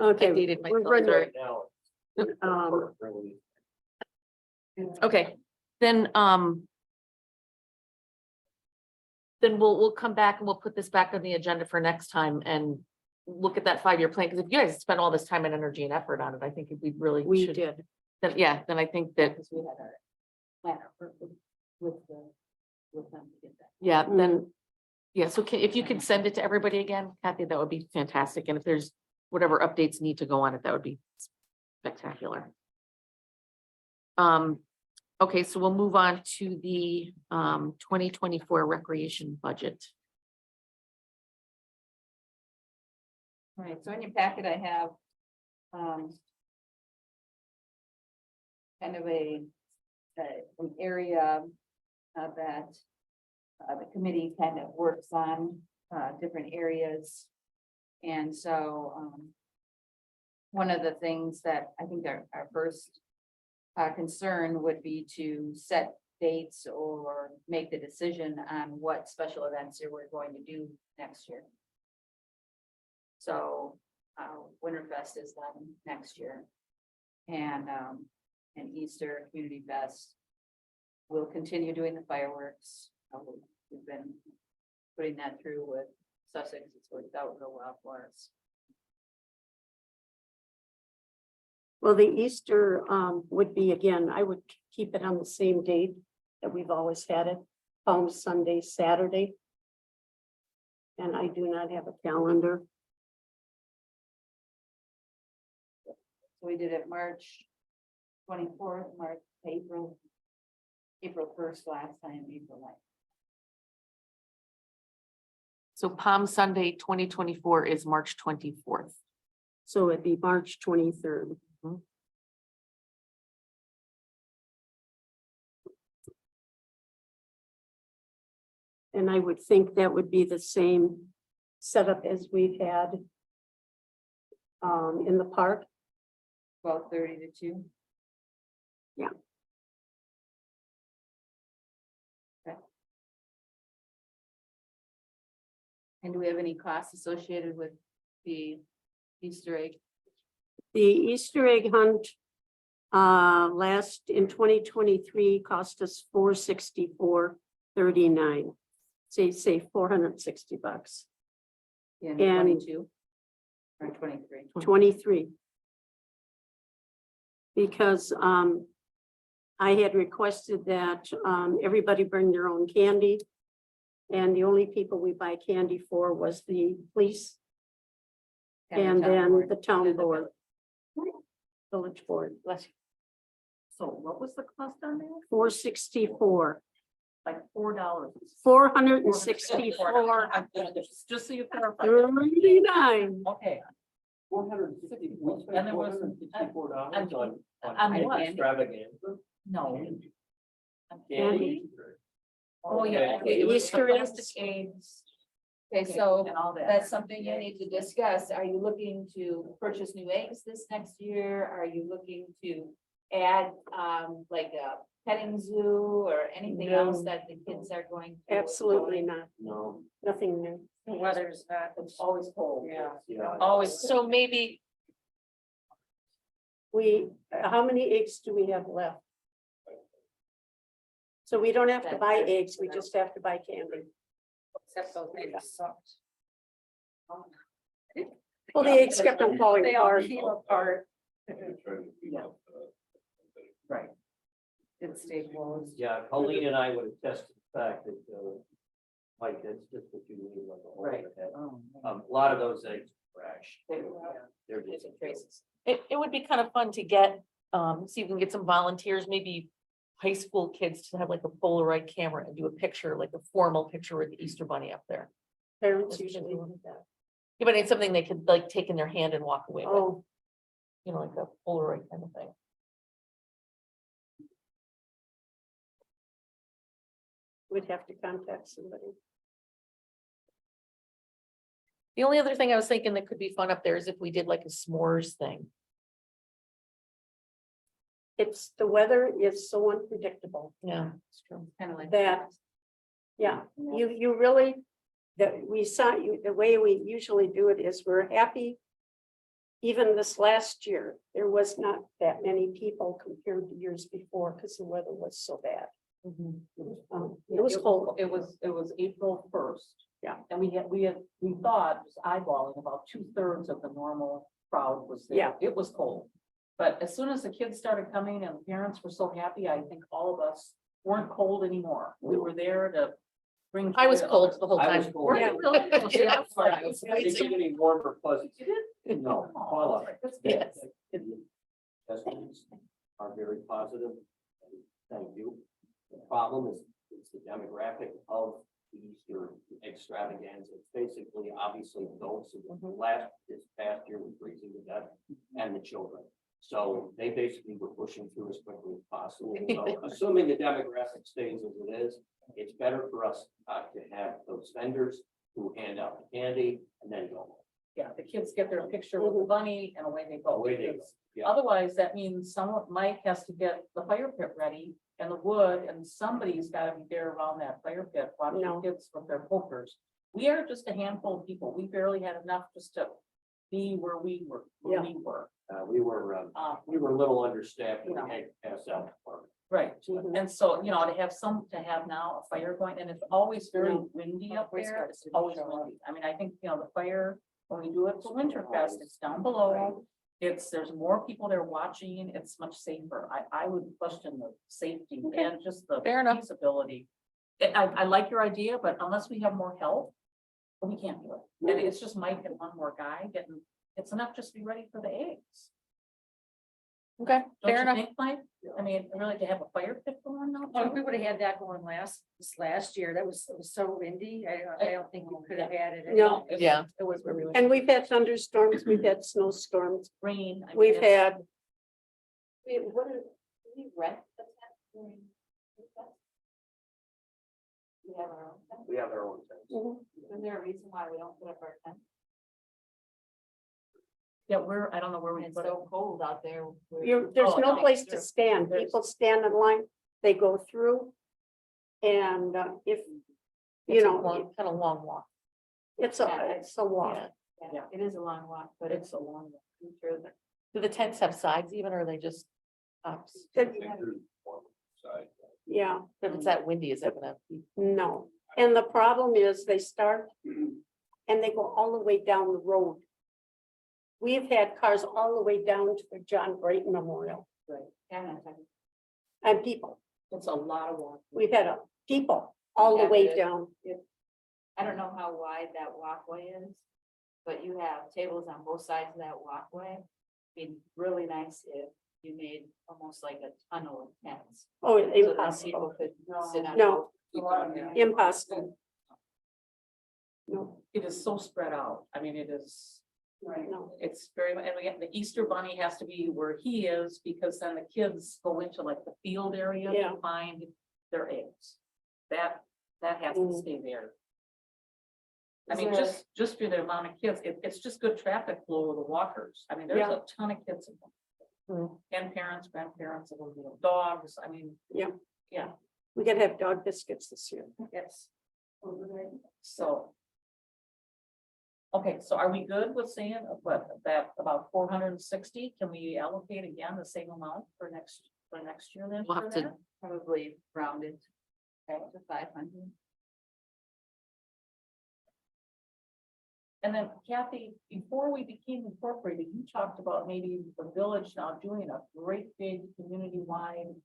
I
Okay,
dated
we're
myself,
running,
sorry.
Now.
um,
Really.
Okay, then we'll come back and we'll put this back on the agenda for next time and look at that 5-year plan, because if you guys spent all this time and energy and effort on it, I think we really
we
should.
did.
Then, yeah, then I think that,
Because we had our planner with them to get that.
yeah,
Mm.
then, yeah, so if you could send it to everybody again, Kathy, that would be fantastic. And if there's whatever updates need to go on it, that would be spectacular. Okay, so we'll move on to the 2024 recreation budget.
All right, so in your packet, I have kind of an area that the committee kind of works on, different areas. And so one of the things that I think our first concern would be to set dates or make the decision on what special events that we're going to do next year. So, Winterfest is done next year. And Easter Community Fest. We'll continue doing the fireworks. We've been putting that through with Sussex. It's worked out real well for us.
Well, the Easter would be, again, I would keep it on the same date that we've always had it, Palm Sunday, Saturday. And I do not have a calendar.
So we did it March 24th, April 1st last time, April 9th.
So Palm Sunday 2024 is March 24th.
So it'd be March 23rd.
Mhm.
And I would think that would be the same setup as we've had in the park.
12:30 to 2.
Yeah.
Okay. And do we have any costs associated with the Easter egg?
The Easter egg hunt last in 2023 cost us $464.39. Say $460.
In
And-
22 or 23?
23. Because I had requested that everybody bring their own candy. And the only people we buy candy for was the police and then the town board. Village board.
Bless you.
So what was the cost on that?
$464.
like $4.
$464.
Just so you clarify.
39.
Okay,
450, we
And
spent
there was-
$454 on
on what?
extravaganza.
no.
Candy.
Oh, yeah.
Okay,
it was
Easter
the
eggs.
plastic eggs
Okay, so
And all that.
that's something you need to discuss. Are you looking to purchase new eggs this next year? Are you looking to add, like a petting zoo or anything else
No.
that the kids are going to?
Absolutely
enjoy?
not.
No,
Nothing new.
The weather's not.
It's always cold.
Yeah.
yeah.
Always.
So maybe,
How many eggs do we have left? So we don't have to buy eggs, we just have to buy candy.
Except those eggs sucked.
Well, the eggs kept on falling
They all
apart.
came apart.
And trying to keep up,
Right.
It stayed closed.
Yeah, Colleen and I would attest to the fact that, Mike, that's just what you need, like a whole
Right.
head.
Oh,
A lot of those eggs crash.
man.
They're
It's
just.
a traces.
it would be kind of fun to get, see if we can get some volunteers, maybe high school kids to have like a Polaroid camera and do a picture, like a formal picture with the Easter Bunny up there.
Parents usually want that.
Yeah, but it's something they could like take in their hand and walk away with,
Oh,
you know, like a Polaroid kind of thing.
we'd have to contact somebody.
The only other thing I was thinking that could be fun up there is if we did like a s'mores thing.
The weather is so unpredictable
Yeah, it's true.
Kind of like.
that, yeah, you really, we saw you, the way we usually do it is we're happy. Even this last year, there was not that many people compared to years before because the weather was so bad. It was cold.
It was April 1st.
Yeah.
And we thought, just eyeballing, about 2/3 of the normal crowd was there.
Yeah.
It was cold. But as soon as the kids started coming and the parents were so happy, I think all of us weren't cold anymore. We were there to bring.
I was
joy to
cold
others.
the whole
I
time.
was cold.
Were
Yeah.
you really?
Yeah.
Yeah.
It's getting warmer fuzzies.
You did?
No,
Oh,
Paula.
that's good.
Yes.
Assessments are very positive. Thank you. The problem is, it's the demographic of the Easter extravaganza. It's basically, obviously, adults who this past year was freezing to death and the children. So they basically were pushing through as quickly as possible. So assuming the demographic stays as it is, it's better for us to have those vendors who hand out the candy and then go.
Yeah, the kids get their picture with the bunny and away they go.
Away they go.
Because
Yeah.
Otherwise, that means someone, Mike has to get the fire pit ready and the wood, and somebody's gotta be there around that fire pit, watching
No.
kids with their pokers. We are just a handful of people. We barely had enough just to be where we were,
Yeah.
We were a little understaffed in the egg pass out department.
Right.
Mhm.
And so, you know, to have now a fire going, and it's always very
No.
windy up
Always
there.
got
It's
to
always
show up.
windy. I mean, I think, you know, the fire, when we do it for Winterfest, it's down below. There's more people there watching. It's much safer. I would question the safety
Okay.
and just the
Fair enough.
feasibility. I like your idea, but unless we have more help, we can't do it. And it's just Mike and one more guy getting, it's enough just to be ready for the eggs.
Okay,
Don't
fair
you
enough.
think, Mike? I mean, really to have a fire pit going now.
Oh, if
too?
we would have had that going this last year, it was so windy, I don't think we could have had it.
No.
It was-
Yeah.
It was where we were.
And we've had thunderstorms, we've had snowstorms,
Rain. I mean,
we've
it's-
had,
What are, we rent the tent during? We have our own tent.
We have our own things.
Is there a reason why we don't put up our tent?
Yeah, I don't know where we
It's
put it.
so cold out there.
there's
Oh,
no
no,
place to
there's-
stand.
there's-
People stand in line, they go through. And if, you
It's a
know,
long, kind of long walk.
it's a walk.
Yeah.
Yeah, it is a long walk, but
It's a long.
I'm sure that.
Do the tents have sides even, or are they just tops?
I think there's one side.
Yeah,
If it's that windy, is it gonna be?
no. And the problem is they start and they go all the way down the road. We've had cars all the way down to the John Brayton Memorial and people.
It's a lot of walk.
We've had people all the
Yeah,
way
but
down.
I don't know how wide that walkway is, but you have tables on both sides of that walkway. Be really nice if you made almost like a tunnel of tents.
Oh,
So that people
impossible.
could sit on.
No, Impossible. No,
It is so spread out. I mean, it is,
no.
it's very, and we have, the Easter bunny has to be where he is, because then the kids go into like the field area
Yeah.
to find their eggs. That has to
Mm.
stay there. I
Is
mean,
there-
just for the amount of kids, it's just good traffic flow of the walkers. I mean, there's
Yeah.
a ton of kids. In them.
Mm.
And parents, grandparents, and dogs. I mean,
We gotta have dog biscuits this year.
yes. So. Okay, so are we good with saying that about 460? Can we allocate again the same amount for next year then?
We'll
for
have to-
that?
Probably rounded to 500.
And then Kathy, before we became incorporated, you talked about maybe the village now doing a great big community-wide.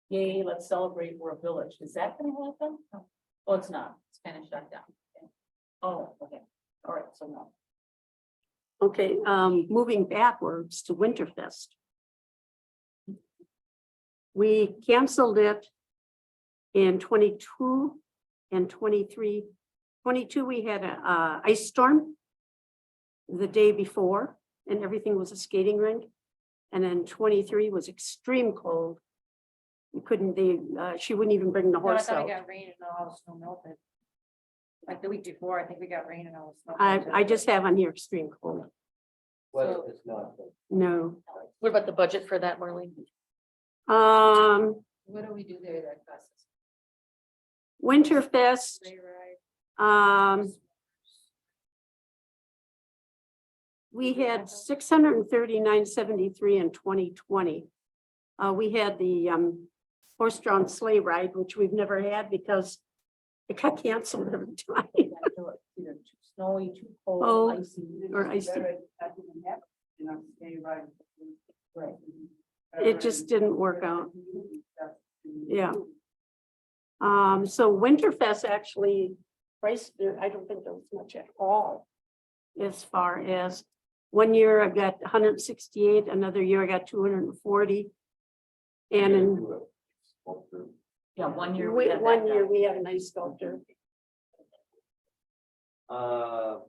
Yay, let's celebrate, we're a village. Is that gonna happen? Oh, it's not.
It's kind of shut down.
Oh, okay. All right, so no.
Okay, moving backwards to Winterfest. We canceled it in 22 and 23. 22, we had a ice storm the day before, and everything was a skating rink. And then 23 was extreme cold. You couldn't, she wouldn't even bring the
No, I
horse
thought
out.
we got rain and all the snow melted. Like the week before, I think we got rain and all the snow.
I
melted.
just have on here extreme cold.
Well, it's not, but
No.
What about the budget for that, Marlene?
What do we do there that costs us?
Winterfest,
Sleigh ride.
we had 639.73 in 2020. We had the horse-drawn sleigh ride, which we've never had because it got canceled every time.
Either too snowy, too
Oh,
cold, icy.
Or icy.
Right.
It just didn't work out. Yeah. So Winterfest actually priced, I don't think there was much at all. As far as one year I got 168, another year I got 240. And in
Yeah, 1 year.
we-
had that
one year
done.
we had a nice sculptor.
I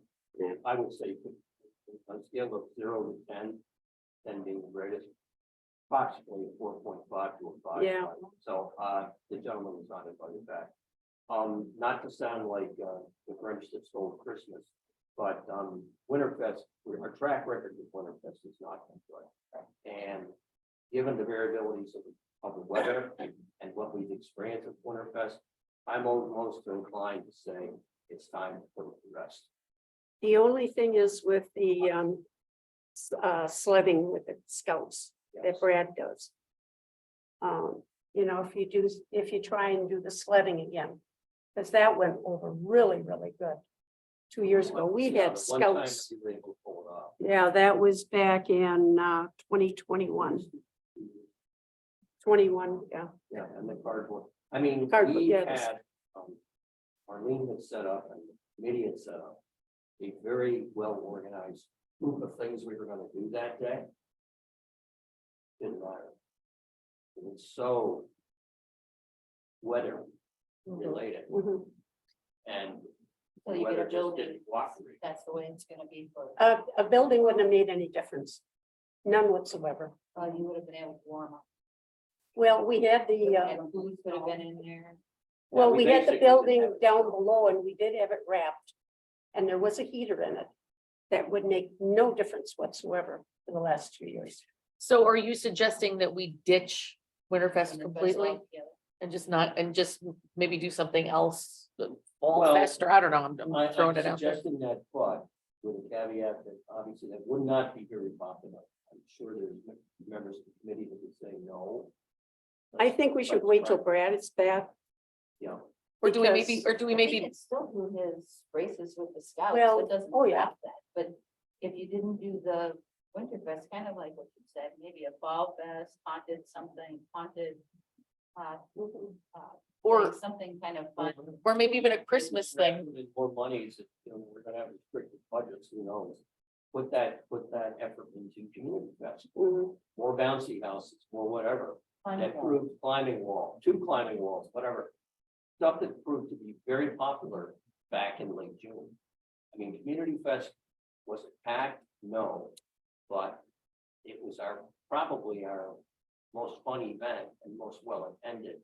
would say on a scale of 0 to 10, 10 being the greatest, approximately 4.5 to a 5.
Yeah.
So, the gentleman was on it by the back. Not to sound like, the Grinch that stole Christmas, but, Winterfest, our track record with Winterfest is not good. And given the variabilities of the weather and what we've experienced with Winterfest, I'm almost inclined to say it's time to put it to rest.
The only thing is with the sledding with the scouts that Brad does. You know, if you try and do the sledding again, because that went over really, really good. 2 years ago, we
Yeah,
had
the one time that
scouts.
we were able to pull it off.
Yeah, that was back in 2021. 21, yeah.
Yeah, and the cardboard. I mean,
Cardboard,
we
yes.
had, Arlene had set up and the committee had set up a very well organized group of things we were gonna do that day. Didn't matter. It was so weather related
Mhm.
and
So
the
you get
weather
a
just
building,
didn't cooperate.
that's the way it's gonna be for,
A building wouldn't have made any difference. None whatsoever.
you would have been able to warm up.
Well, we had the,
And food could have been in there.
well,
we
we had the
basically didn't have
building
it.
down below and we did have it wrapped. And there was a heater in it. That would make no difference whatsoever for the last 2 years.
So are you suggesting that we ditch Winterfest
And the
completely
best altogether.
and just maybe do something else? Fall
Well,
fest, or I don't know, I'm
I'm
throwing it out there.
suggesting that, but with a caveat that obviously that would not be very popular. I'm sure there's members of the committee that would say no.
I think we should wait till Brad is back.
Yeah,
Or do we
because-
maybe, or do we
I think
maybe,
it's still do his races with the scouts,
Well,
it doesn't
oh, yeah.
stop that, but if you didn't do the Winterfest, kind of like what you said, maybe a fall fest, haunted something, haunted.
Or-
something kind of fun.
or maybe even a Christmas thing?
and more monies, you know, we're gonna have restricted budgets, who knows? Put that effort into community fest,
Mhm.
more bouncy houses, more whatever,
Climbing
that
wall.
proves climbing wall, 2 climbing walls, whatever. stuff that proved to be very popular back in late June. I mean, Community Fest, was it packed? No, but it was probably our most fun event and most well attended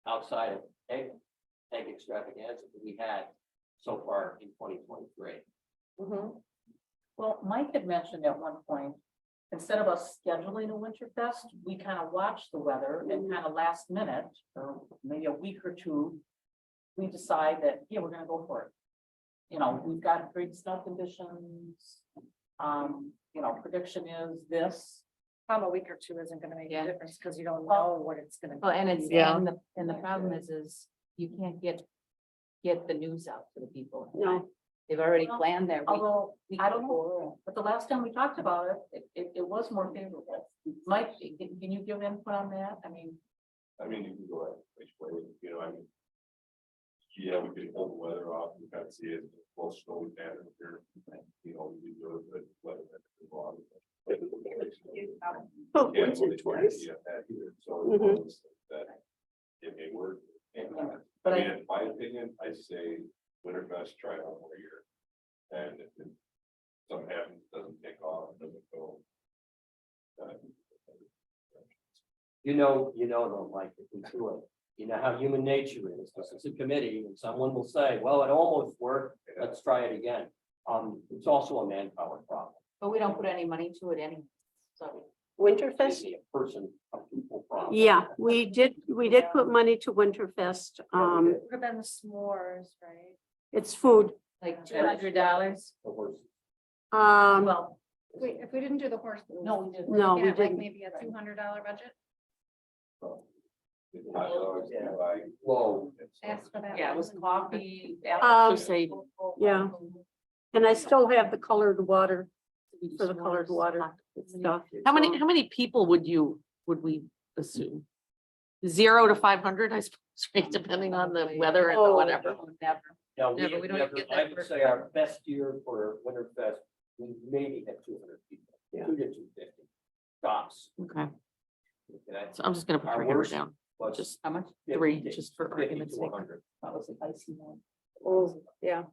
outside of egg extravaganza that we had so far in 2023.
Well, Mike had mentioned at one point, instead of us scheduling a Winterfest, we kind of watched the weather and kind of last minute, or maybe a week or two, we decide that, yeah, we're gonna go for it. You know, we've got great snow conditions. You know, prediction is this.
Probably a week or two isn't gonna make
Yeah.
a difference, because you don't know what it's gonna be.
Well, and it's,
Yeah.
and the problem is you can't get the news out to the people.
No.
They've already
Well,
planned their week.
Although,
week
I don't know,
before.
but the last time we talked about it was more favorable. Mike, can you give input on that? I mean,
I mean, you can go ahead, which way, you know, I mean. Yeah, we could hold the weather off, we kind of see it, well, snowy pattern here, you know, we do it, but weather.
Oh,
Yeah,
once
well,
or
they can't
twice.
see that either, so
Mhm.
it's one of those things that it may work.
But
I mean, in my opinion, I say Winterfest, try it out for a year. And if something happens, doesn't take off, doesn't go.
You know, though, Mike, if we do it, you know how human nature is, this is a committee, and someone will say, well, it almost worked, let's try it again. It's also a manpower problem.
But we don't put any money to it anyway, so.
Winterfest?
It's a person, a people problem.
Yeah, we did put money to Winterfest.
Would have been the s'mores, right?
It's food.
Like $200.
The worst.
well,
Wait, if we didn't do the horse.
no, we didn't.
No,
looking
we
at, like,
didn't.
Maybe a $200 budget.
Hot dogs, you know, like,
Whoa.
Ask for that.
Yeah, it was coffee.
Just say-
yeah. And I still have the colored water for the colored water stuff.
How many people would we assume? 0 to 500, I suppose, right, depending on the weather and
Oh.
whatever.
Never.
No,
Never, we don't even get that
I would
first
say our best year for Winterfest, we maybe had 200 people,
Yeah.
2 to 250 tops.
Okay,
Okay,
so I'm just gonna put
Our
300
worst
down,
was
just
How much?
3,
50
just for
50
argument's
to
sake.
100.
That was the icy one.
Oh, yeah.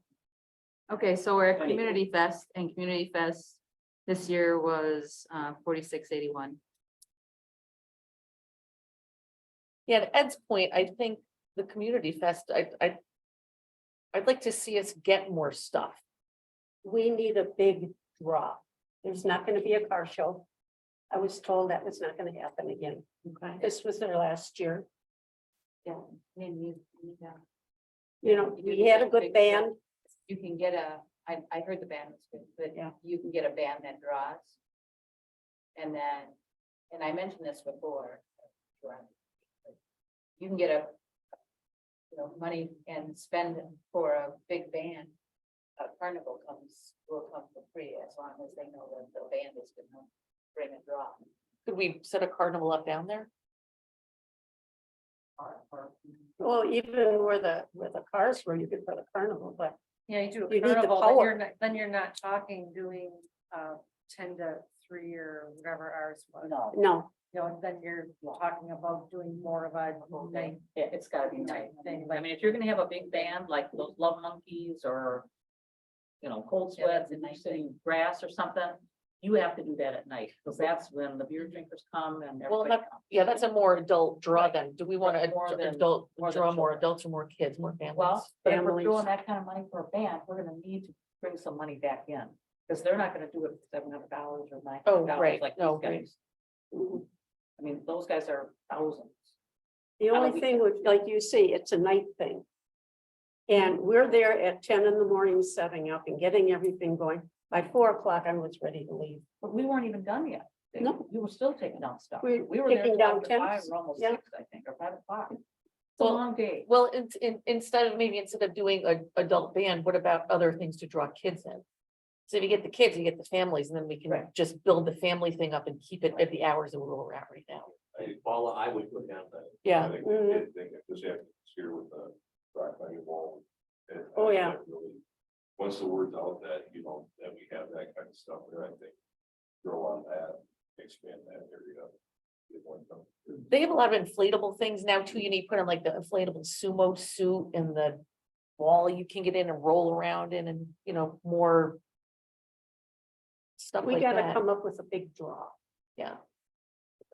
Okay, so we're at
Anyway.
Community Fest, and Community Fest this year was $46.81.
Yeah, to Ed's point, I think the community fest, I'd like to see us get more stuff.
We need a big draw. There's not gonna be a car show. I was told that was not gonna happen again.
Okay.
This was their last year.
Yeah. You
You know, we had a good band.
You can get I heard the band was good, but
Yeah.
you can get a band that draws. And then, and I mentioned this before. You can get money and spend for a big band. A carnival will come for free as long as they know that the band is gonna bring a draw.
Could we set a carnival up down there?
Well, even where the cars were, you could put a carnival, but
Yeah, you do
You
a
need the
carnival,
power.
then you're not talking doing 10 to 3 or whatever ours was.
No,
no.
You know, then you're talking about doing more of a night
yeah, it's gotta be night.
thing,
I
like,
mean, if you're gonna have a big band like those Love Monkeys or, Cold
Yeah, that's
Sweats
a
and
nice
City Grass or something, you have to do that at night, because that's when the beer drinkers come and
Well,
everybody
that-
comes.
Yeah, that's a more adult draw then. Do we want to
More than-
adult,
more than
draw more
children.
adults or more kids, more families?
Well, but if we're
Families.
throwing that kind of money for a band, we're gonna need to bring some money back in, because they're not gonna do it for $700 or $900
Oh, right.
like
No,
these guys. I mean, those guys are thousands.
The
On a
only thing would, like you say, it's a night thing. And we're there at 10 in the morning, setting up and getting everything going. By 4 o'clock, I was ready to leave.
But we weren't even done yet.
No.
You were still taking down stuff.
We
We were there
taking
till
down
after
tents,
5 or almost
yeah.
6, I think, or 5 o'clock. It's a
Well,
long day.
Well, instead of doing a adult band, what about other things to draw kids in? So if you get the kids, you get the families, and then we can
Right.
just build the family thing up and keep it at the hours that we're at right now.
Paula, I would go down that.
I
Yeah,
think the kid thing, if this happens here with the rock climbing wall. and
Oh,
I
yeah.
think really, once the word's out that, that we have that kind of stuff there, I think. Grow on that, expand that area.
They have a lot of inflatable things now too. You need to put on like the inflatable sumo suit and the wall you can get in and roll around in and, you know, more stuff
We
like
gotta
that.
come up with a big draw.
Yeah.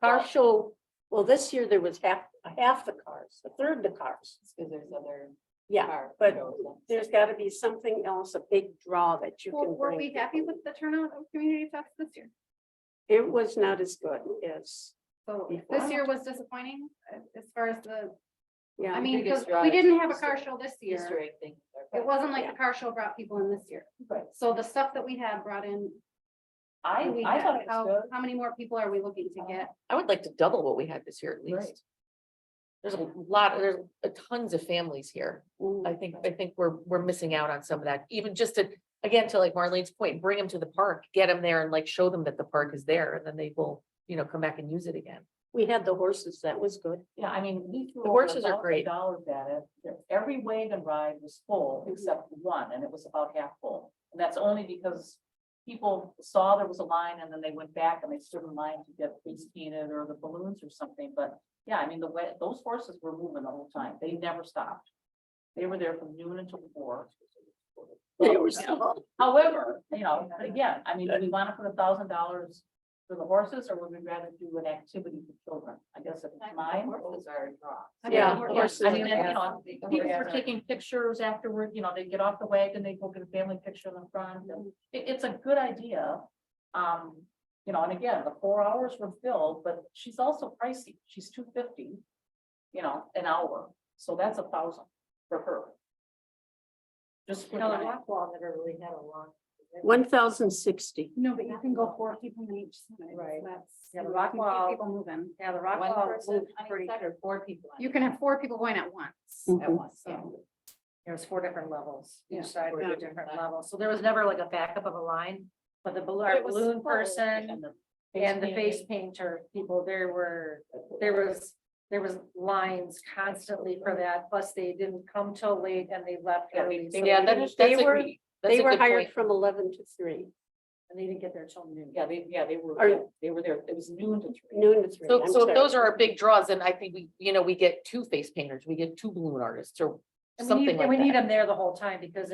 Car show, well, this year there was half the cars, a third the cars.
Because there's other.
Yeah,
car
but
shows and-
there's gotta be something else, a big draw that you
Well,
can
were
bring.
we happy with the turnout of community fest this year?
It was not as good as,
So
Before.
this year was disappointing as far as the,
yeah.
I mean,
biggest
because
draw
we
is
didn't have a
Easter-
car show this
Easter
year.
egg thing.
It wasn't like
Yeah.
the car show brought people in this year.
Right.
So the stuff that we had brought in,
I
we
thought
had,
it was good.
how many more people are we looking to get?
I would like to double what we had this year at
Right.
least. There's a lot, there's tons of families here. I think we're missing out on some of that, even just to, again, to like Marlene's point, bring them to the park, get them there and like show them that the park is there and then they will, you know, come back and use it again.
We had the horses, that was good.
Yeah, I mean, we threw
The
over
horses are great.
$1,000 at it. Every wagon ride was full except one, and it was about half full. And that's only because people saw there was a line and then they went back and they stood in line to get face painted or the balloons or something. But yeah, I mean, the way, those horses were moving the whole time. They never stopped. They were there from noon until 4.
They were small.
However, you know, but again, I mean, do we want to put $1,000 for the horses, or would we rather do an activity for children? I guess if it's mine.
Horses are a draw.
Yeah,
Yeah,
horses
I mean,
are
and, you
bad.
know, people were taking pictures afterward, you know, they get off the wagon, they go get a family picture in the front. and it's a good idea. You know, and again, the 4 hours were filled, but she's also pricey. She's $250, you know, an hour. So that's $1,000 for her. Just.
You know, the rock wall never really had a long.
1,060.
No, but you can go 4 people in each side.
Right.
That's.
Yeah, the
you
rock
can keep
wall-
People moving.
Yeah, the rock
One
wall
person
moved
on
pretty,
each side or 4 people? on
You
each
can have 4 people going at once.
Mhm.
At once,
So,
yeah.
there was 4 different levels,
Yeah.
each side was
Yeah.
a different level, so there was never like a backup of a line. But the balloon,
But
our
it was
balloon
full,
person
and the
and the face
painting.
painter people, there was lines constantly for that, plus they didn't come till late and they left early. so
Yeah,
they
that
didn't-
is, that's
were-
a
They were
good
hired
point.
from 11 to 3,
And they didn't get there till noon.
Yeah, they were,
Are-
yeah, they were there. It was noon to 3.
noon to 3.
So,
I'm
so if
sorry.
those are our big draws, then I think we, you know, we get 2 face painters, we get 2 balloon artists or
And we
something
need,
like
we need
that.
them there the whole time because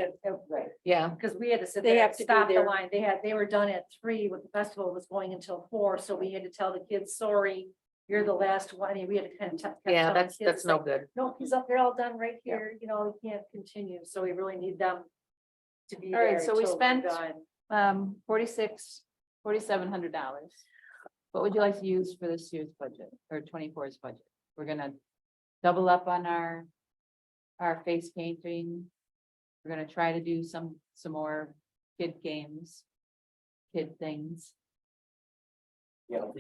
Right.
Yeah,
because we had to sit
They
there
have
and
to be
stop the
there.
line. They were done at 3, but the festival was going until 4, so we had to tell the kids, sorry, you're the last one. I mean, we had to kind of.
yeah, that's no good.
No, he's up there all done right here, you know, he can't continue, so we really need them to be
All right,
there.
so we
till we're
spent-
done.
$4,700. What would you like to use for this year's budget or 24's budget? We're gonna double up on our face painting. We're gonna try to do some more kid games, kid things.
Yeah,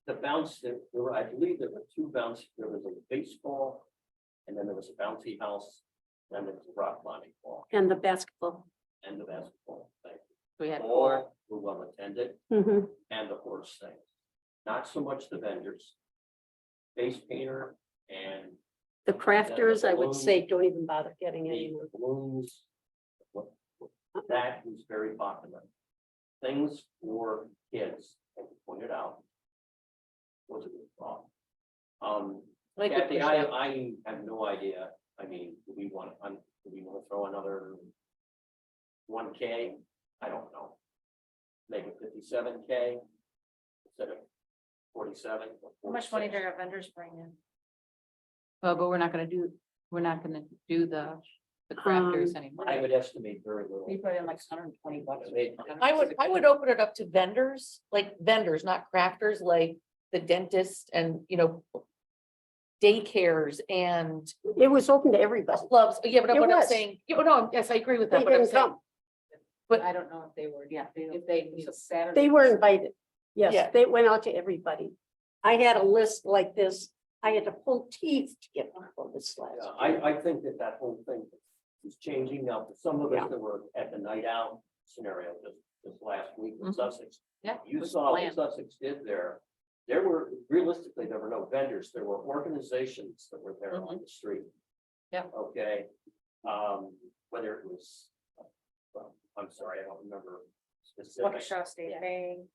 the bounce, there were, I believe there were 2 bounce, there was a baseball, and then there was a bouncy house, then there was a rock climbing ball,
And the basketball.
and the basketball thing.
We had
All were well attended,
Mhm.
and the horse thing. Not so much the vendors. Face painter and
The crafters, I would say, don't even bother getting any
the
more.
balloons. That was very popular. Things for kids, as you pointed out. Was a good thought.
Like we
Kathy,
push that.
I have no idea. I mean, do we want to throw another 1K? I don't know. Make it 57K instead of 47. or
How much money
46.
do our vendors bring in?
but we're not gonna do the crafters anymore.
I would estimate very little.
We put in like $120.
I would open it up to vendors, like vendors, not crafters, like the dentist and, you know, daycares and
It was open to everybody.
clubs. Yeah, but
It
what I'm
was.
saying, yeah, but no, yes, I agree with
They
that, but I'm
didn't
saying,
come.
but
I don't know if they were, yeah, if
It was a Saturday.
They were invited.
Yeah.
Yes, they went out to everybody. I had a list like this. I had to pull teeth to get on this last.
Yeah, I think that whole thing is changing now. For some of
Yeah.
us that were at the night out scenario this last week in
Mhm.
Sussex.
Yeah.
You
was
saw what
planned.
Sussex did there. There were, realistically, there were no vendors. There were organizations that were there on the street.
Yeah.
Okay, whether it was, well, I'm sorry, I don't remember specific.
Waukesha State
Yeah.
Bank.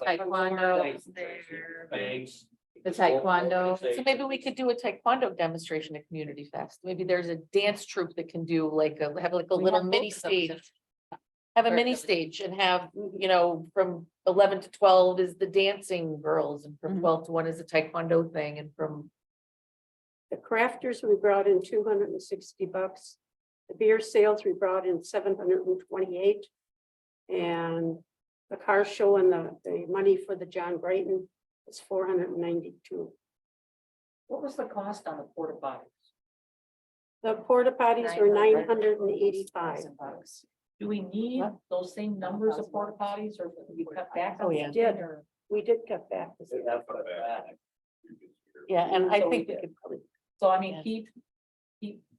Taekwondo
was there.
Banks,
The taekwondo, so maybe we could do a taekwondo demonstration at Community Fest. Maybe there's a dance troupe that can do like have like a
We
little
have
mini
both of those.
stage. Have a mini stage and have, you know, from 11 to 12 is the dancing girls and from
Mhm.
12 to 1 is the taekwondo thing and from,
The crafters, we brought in $260. The beer sales, we brought in 728. And the car show and the money for the John Brighton is 492.
What was the cost on the porta potties?
The porta potties were 985.
$985.
Do we need
What?
those same numbers of porta potties or can we cut back?
Oh,
on
yeah.
something,
Did.
or-
We did cut back this
They
year.
have put it back.
yeah, and I
So we
think we
did.
could probably,
So I mean,
Yeah.
keep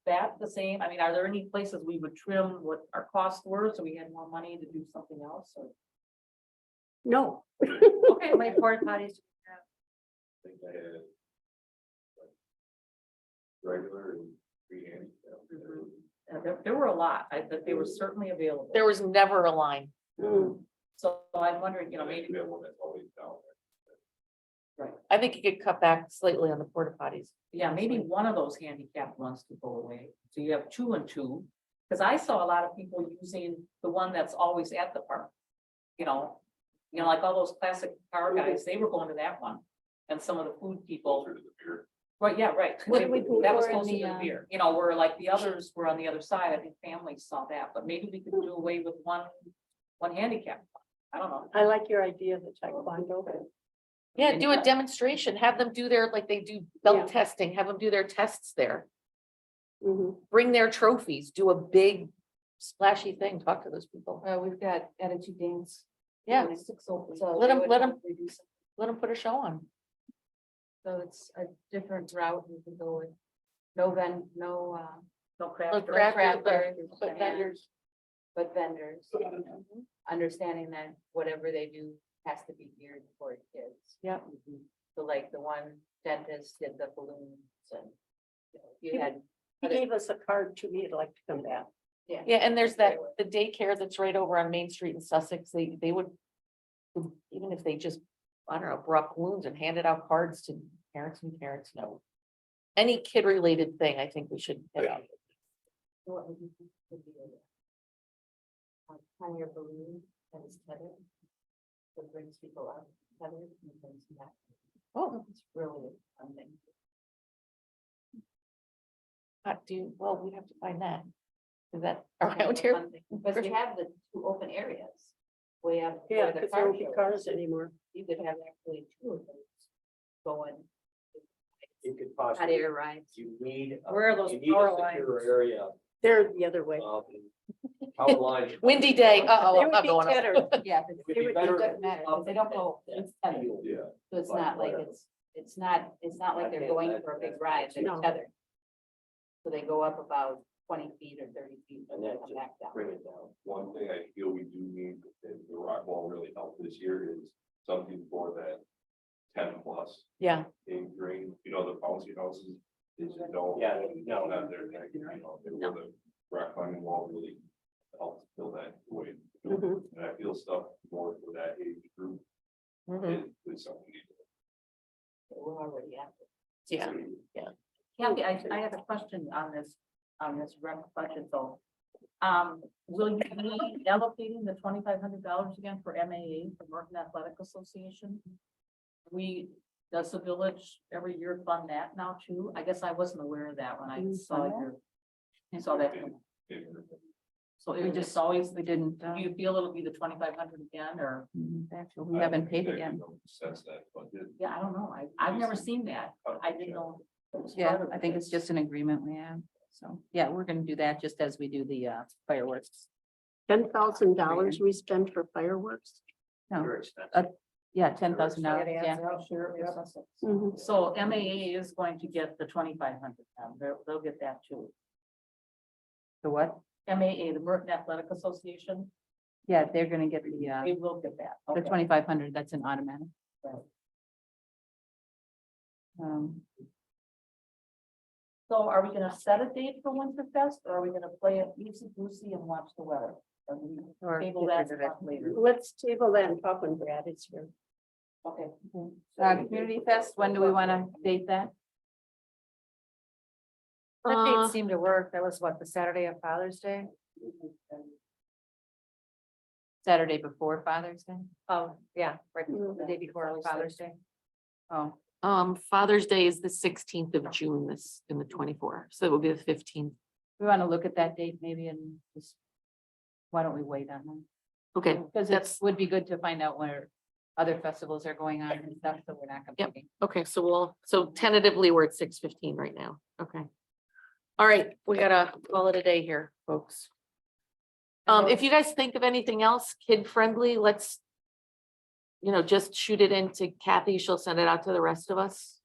that the same. I mean, are there any places we would trim what our costs were so we had more money to do something else or?
No.
Okay,
How many porta potties? do we have?
I think I had like, regular and free handicap.
There were a lot, but they were certainly available.
there was never a line.
Mm.
So I'm wondering, you know,
And then
maybe,
you have one that's always down there.
I think you could cut back slightly on the porta potties.
yeah, maybe one of those handicapped ones could go away. So you have 2 and 2. Because I saw a lot of people using the one that's always at the park. You know, like all those classic car guys, they were going to that one. And some of the food people,
Closer to the beer.
right, yeah, right.
What did we do
That was
for in
closer to
the,
the beer, you know, where like the others were on the other side. I think families saw that, but maybe we could do away with one handicap. I don't know.
I like your idea of the taekwondo.
Yeah, do a demonstration, have them do their, like they do
Yeah.
belt testing, have them do their tests there.
Mhm.
Bring their trophies, do a big splashy thing, talk to those people.
We've got attitude dance.
Yeah,
Let
Let 'em- let 'em- let them put a show on.
So it's a different route we can go with. No
No craft.
Look,
or-
crafters,
crafters,
but vendors.
but vendors. Understanding that whatever they do has to be geared for kids.
Yep.
So like the one dentist did the balloons and. You had,
He gave us a card too. He'd like to come back.
yeah.
Yeah, and there's that, the daycare that's right over on Main Street in Sussex, they would. Even if they just, I don't know, brought balloons and handed out cards to parents and parents know. Any kid related thing, I think we should hit on.
What would you think would be a 10-year balloon that is tethered? That brings people up, tethered and brings them back.
Oh,
It's really a fun thing.
well, we have to find that. Is that around here?
Because you have the 2 open areas. We have.
Yeah,
where the
because there
car
won't be
show
cars
is.
anymore.
You could have actually 2 of those going.
You could
Hot
possibly,
air rides.
you need.
Where are those
you need a
power
secure
lines?
Area.
They're the other way.
Power lines.
Windy day,
They
uh-oh, I'm
would
not
be
going up.
tethered.
Yeah,
It would
They
be
would be
better.
doesn't matter, 'cause they don't go, it's tethered.
Yeah.
So it's not like it's not like they're going for a big ride, they're
No.
tethered. So they go up about 20 feet or 30 feet
And
and then
then
come
just
back down.
bring it down.
One thing I feel we do need, and the rock wall really helped this year is something for that 10+
Yeah,
in green, you know, the bouncy houses. They just don't.
Yeah,
they
no.
don't have their, you know, they were the rock climbing wall really helps fill that void.
Mhm.
And I feel stuff more for that age group
mhm,
is something. we need to-
We're already at it.
yeah.
Kathy, I have a question on this rec budget though. Will you be allocating the $2,500 again for MAA, for Merton Athletic Association? Does the village every year fund that now too? I guess I wasn't aware of that when I saw that. So it just always,
We didn't,
do you feel it'll be the 2,500 again, or?
actually, we haven't paid
I don't
again.
know who sets that budget.
Yeah, I don't know. I've never seen that. I didn't know. it was
Yeah,
part of
I think it's
this.
just an agreement we have. So, yeah, we're gonna do that just as we do the fireworks.
$10,000 we spend for fireworks.
No,
Very expensive.
yeah, $10,000, yeah.
Mhm.
So MAA is going to get the 2,500. They'll get that too.
The what?
MAA, the Merton Athletic Association,
Yeah, they're gonna get the
they will get that.
the
Okay.
2,500, that's an automatic.
Right. So are we gonna set a date for Winterfest, or are we gonna play it easy goosey and watch the weather? Or we
Or
table that stuff later?
Let's table that and talk when Brad is here.
Okay. Community Fest, when do we want to date that?
That
Uh,
date seemed to work. That was what, the Saturday of Father's Day?
Saturday before Father's Day?
Oh, yeah, right, the day before Father's Day.
Oh,
Father's Day is the 16th of June, this in the 24th, so it will be the 15th.
we want to look at that date maybe and just, why don't we wait on that?
Okay,
Because it would be good to find out where other festivals are going on and stuff, so we're not competing.
okay, so tentatively, we're at 6:15 right now. Okay. All right, we gotta call it a day here, folks. If you guys think of anything else kid-friendly, let's, just shoot it into Kathy. She'll send it out to the rest of us.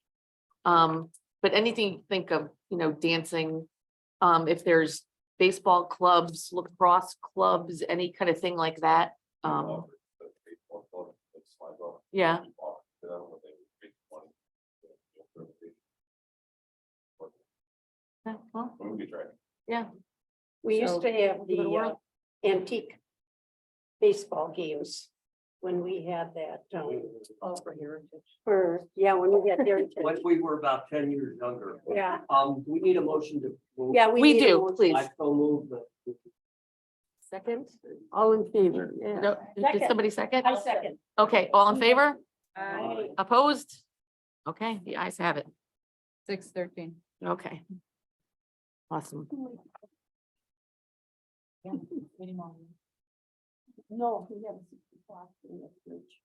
But anything you think of, dancing, if there's baseball clubs, lacrosse clubs, any kind of thing like that.
Baseball club, like slide ball.
Yeah,
I don't know if they would make money.
yeah, well,
We could try.
yeah,
We used
So,
to have
give it a
the
whirl.
antique baseball games when we had that,
For heritage.
when we had Heritage.
When we were about 10 years younger.
Yeah,
Do we need a motion to? move?
yeah.
we
need a
do,
motion.
please.
I so move that.
Second?
All in favor, yeah.
No, did
Second.
somebody second?
I second.
Okay, all in favor?
Aye.
Opposed? Okay, the ayes have it.
6:13.
Okay. Awesome.
Yeah. waiting on you.
No, we have 6 o'clock in the fridge.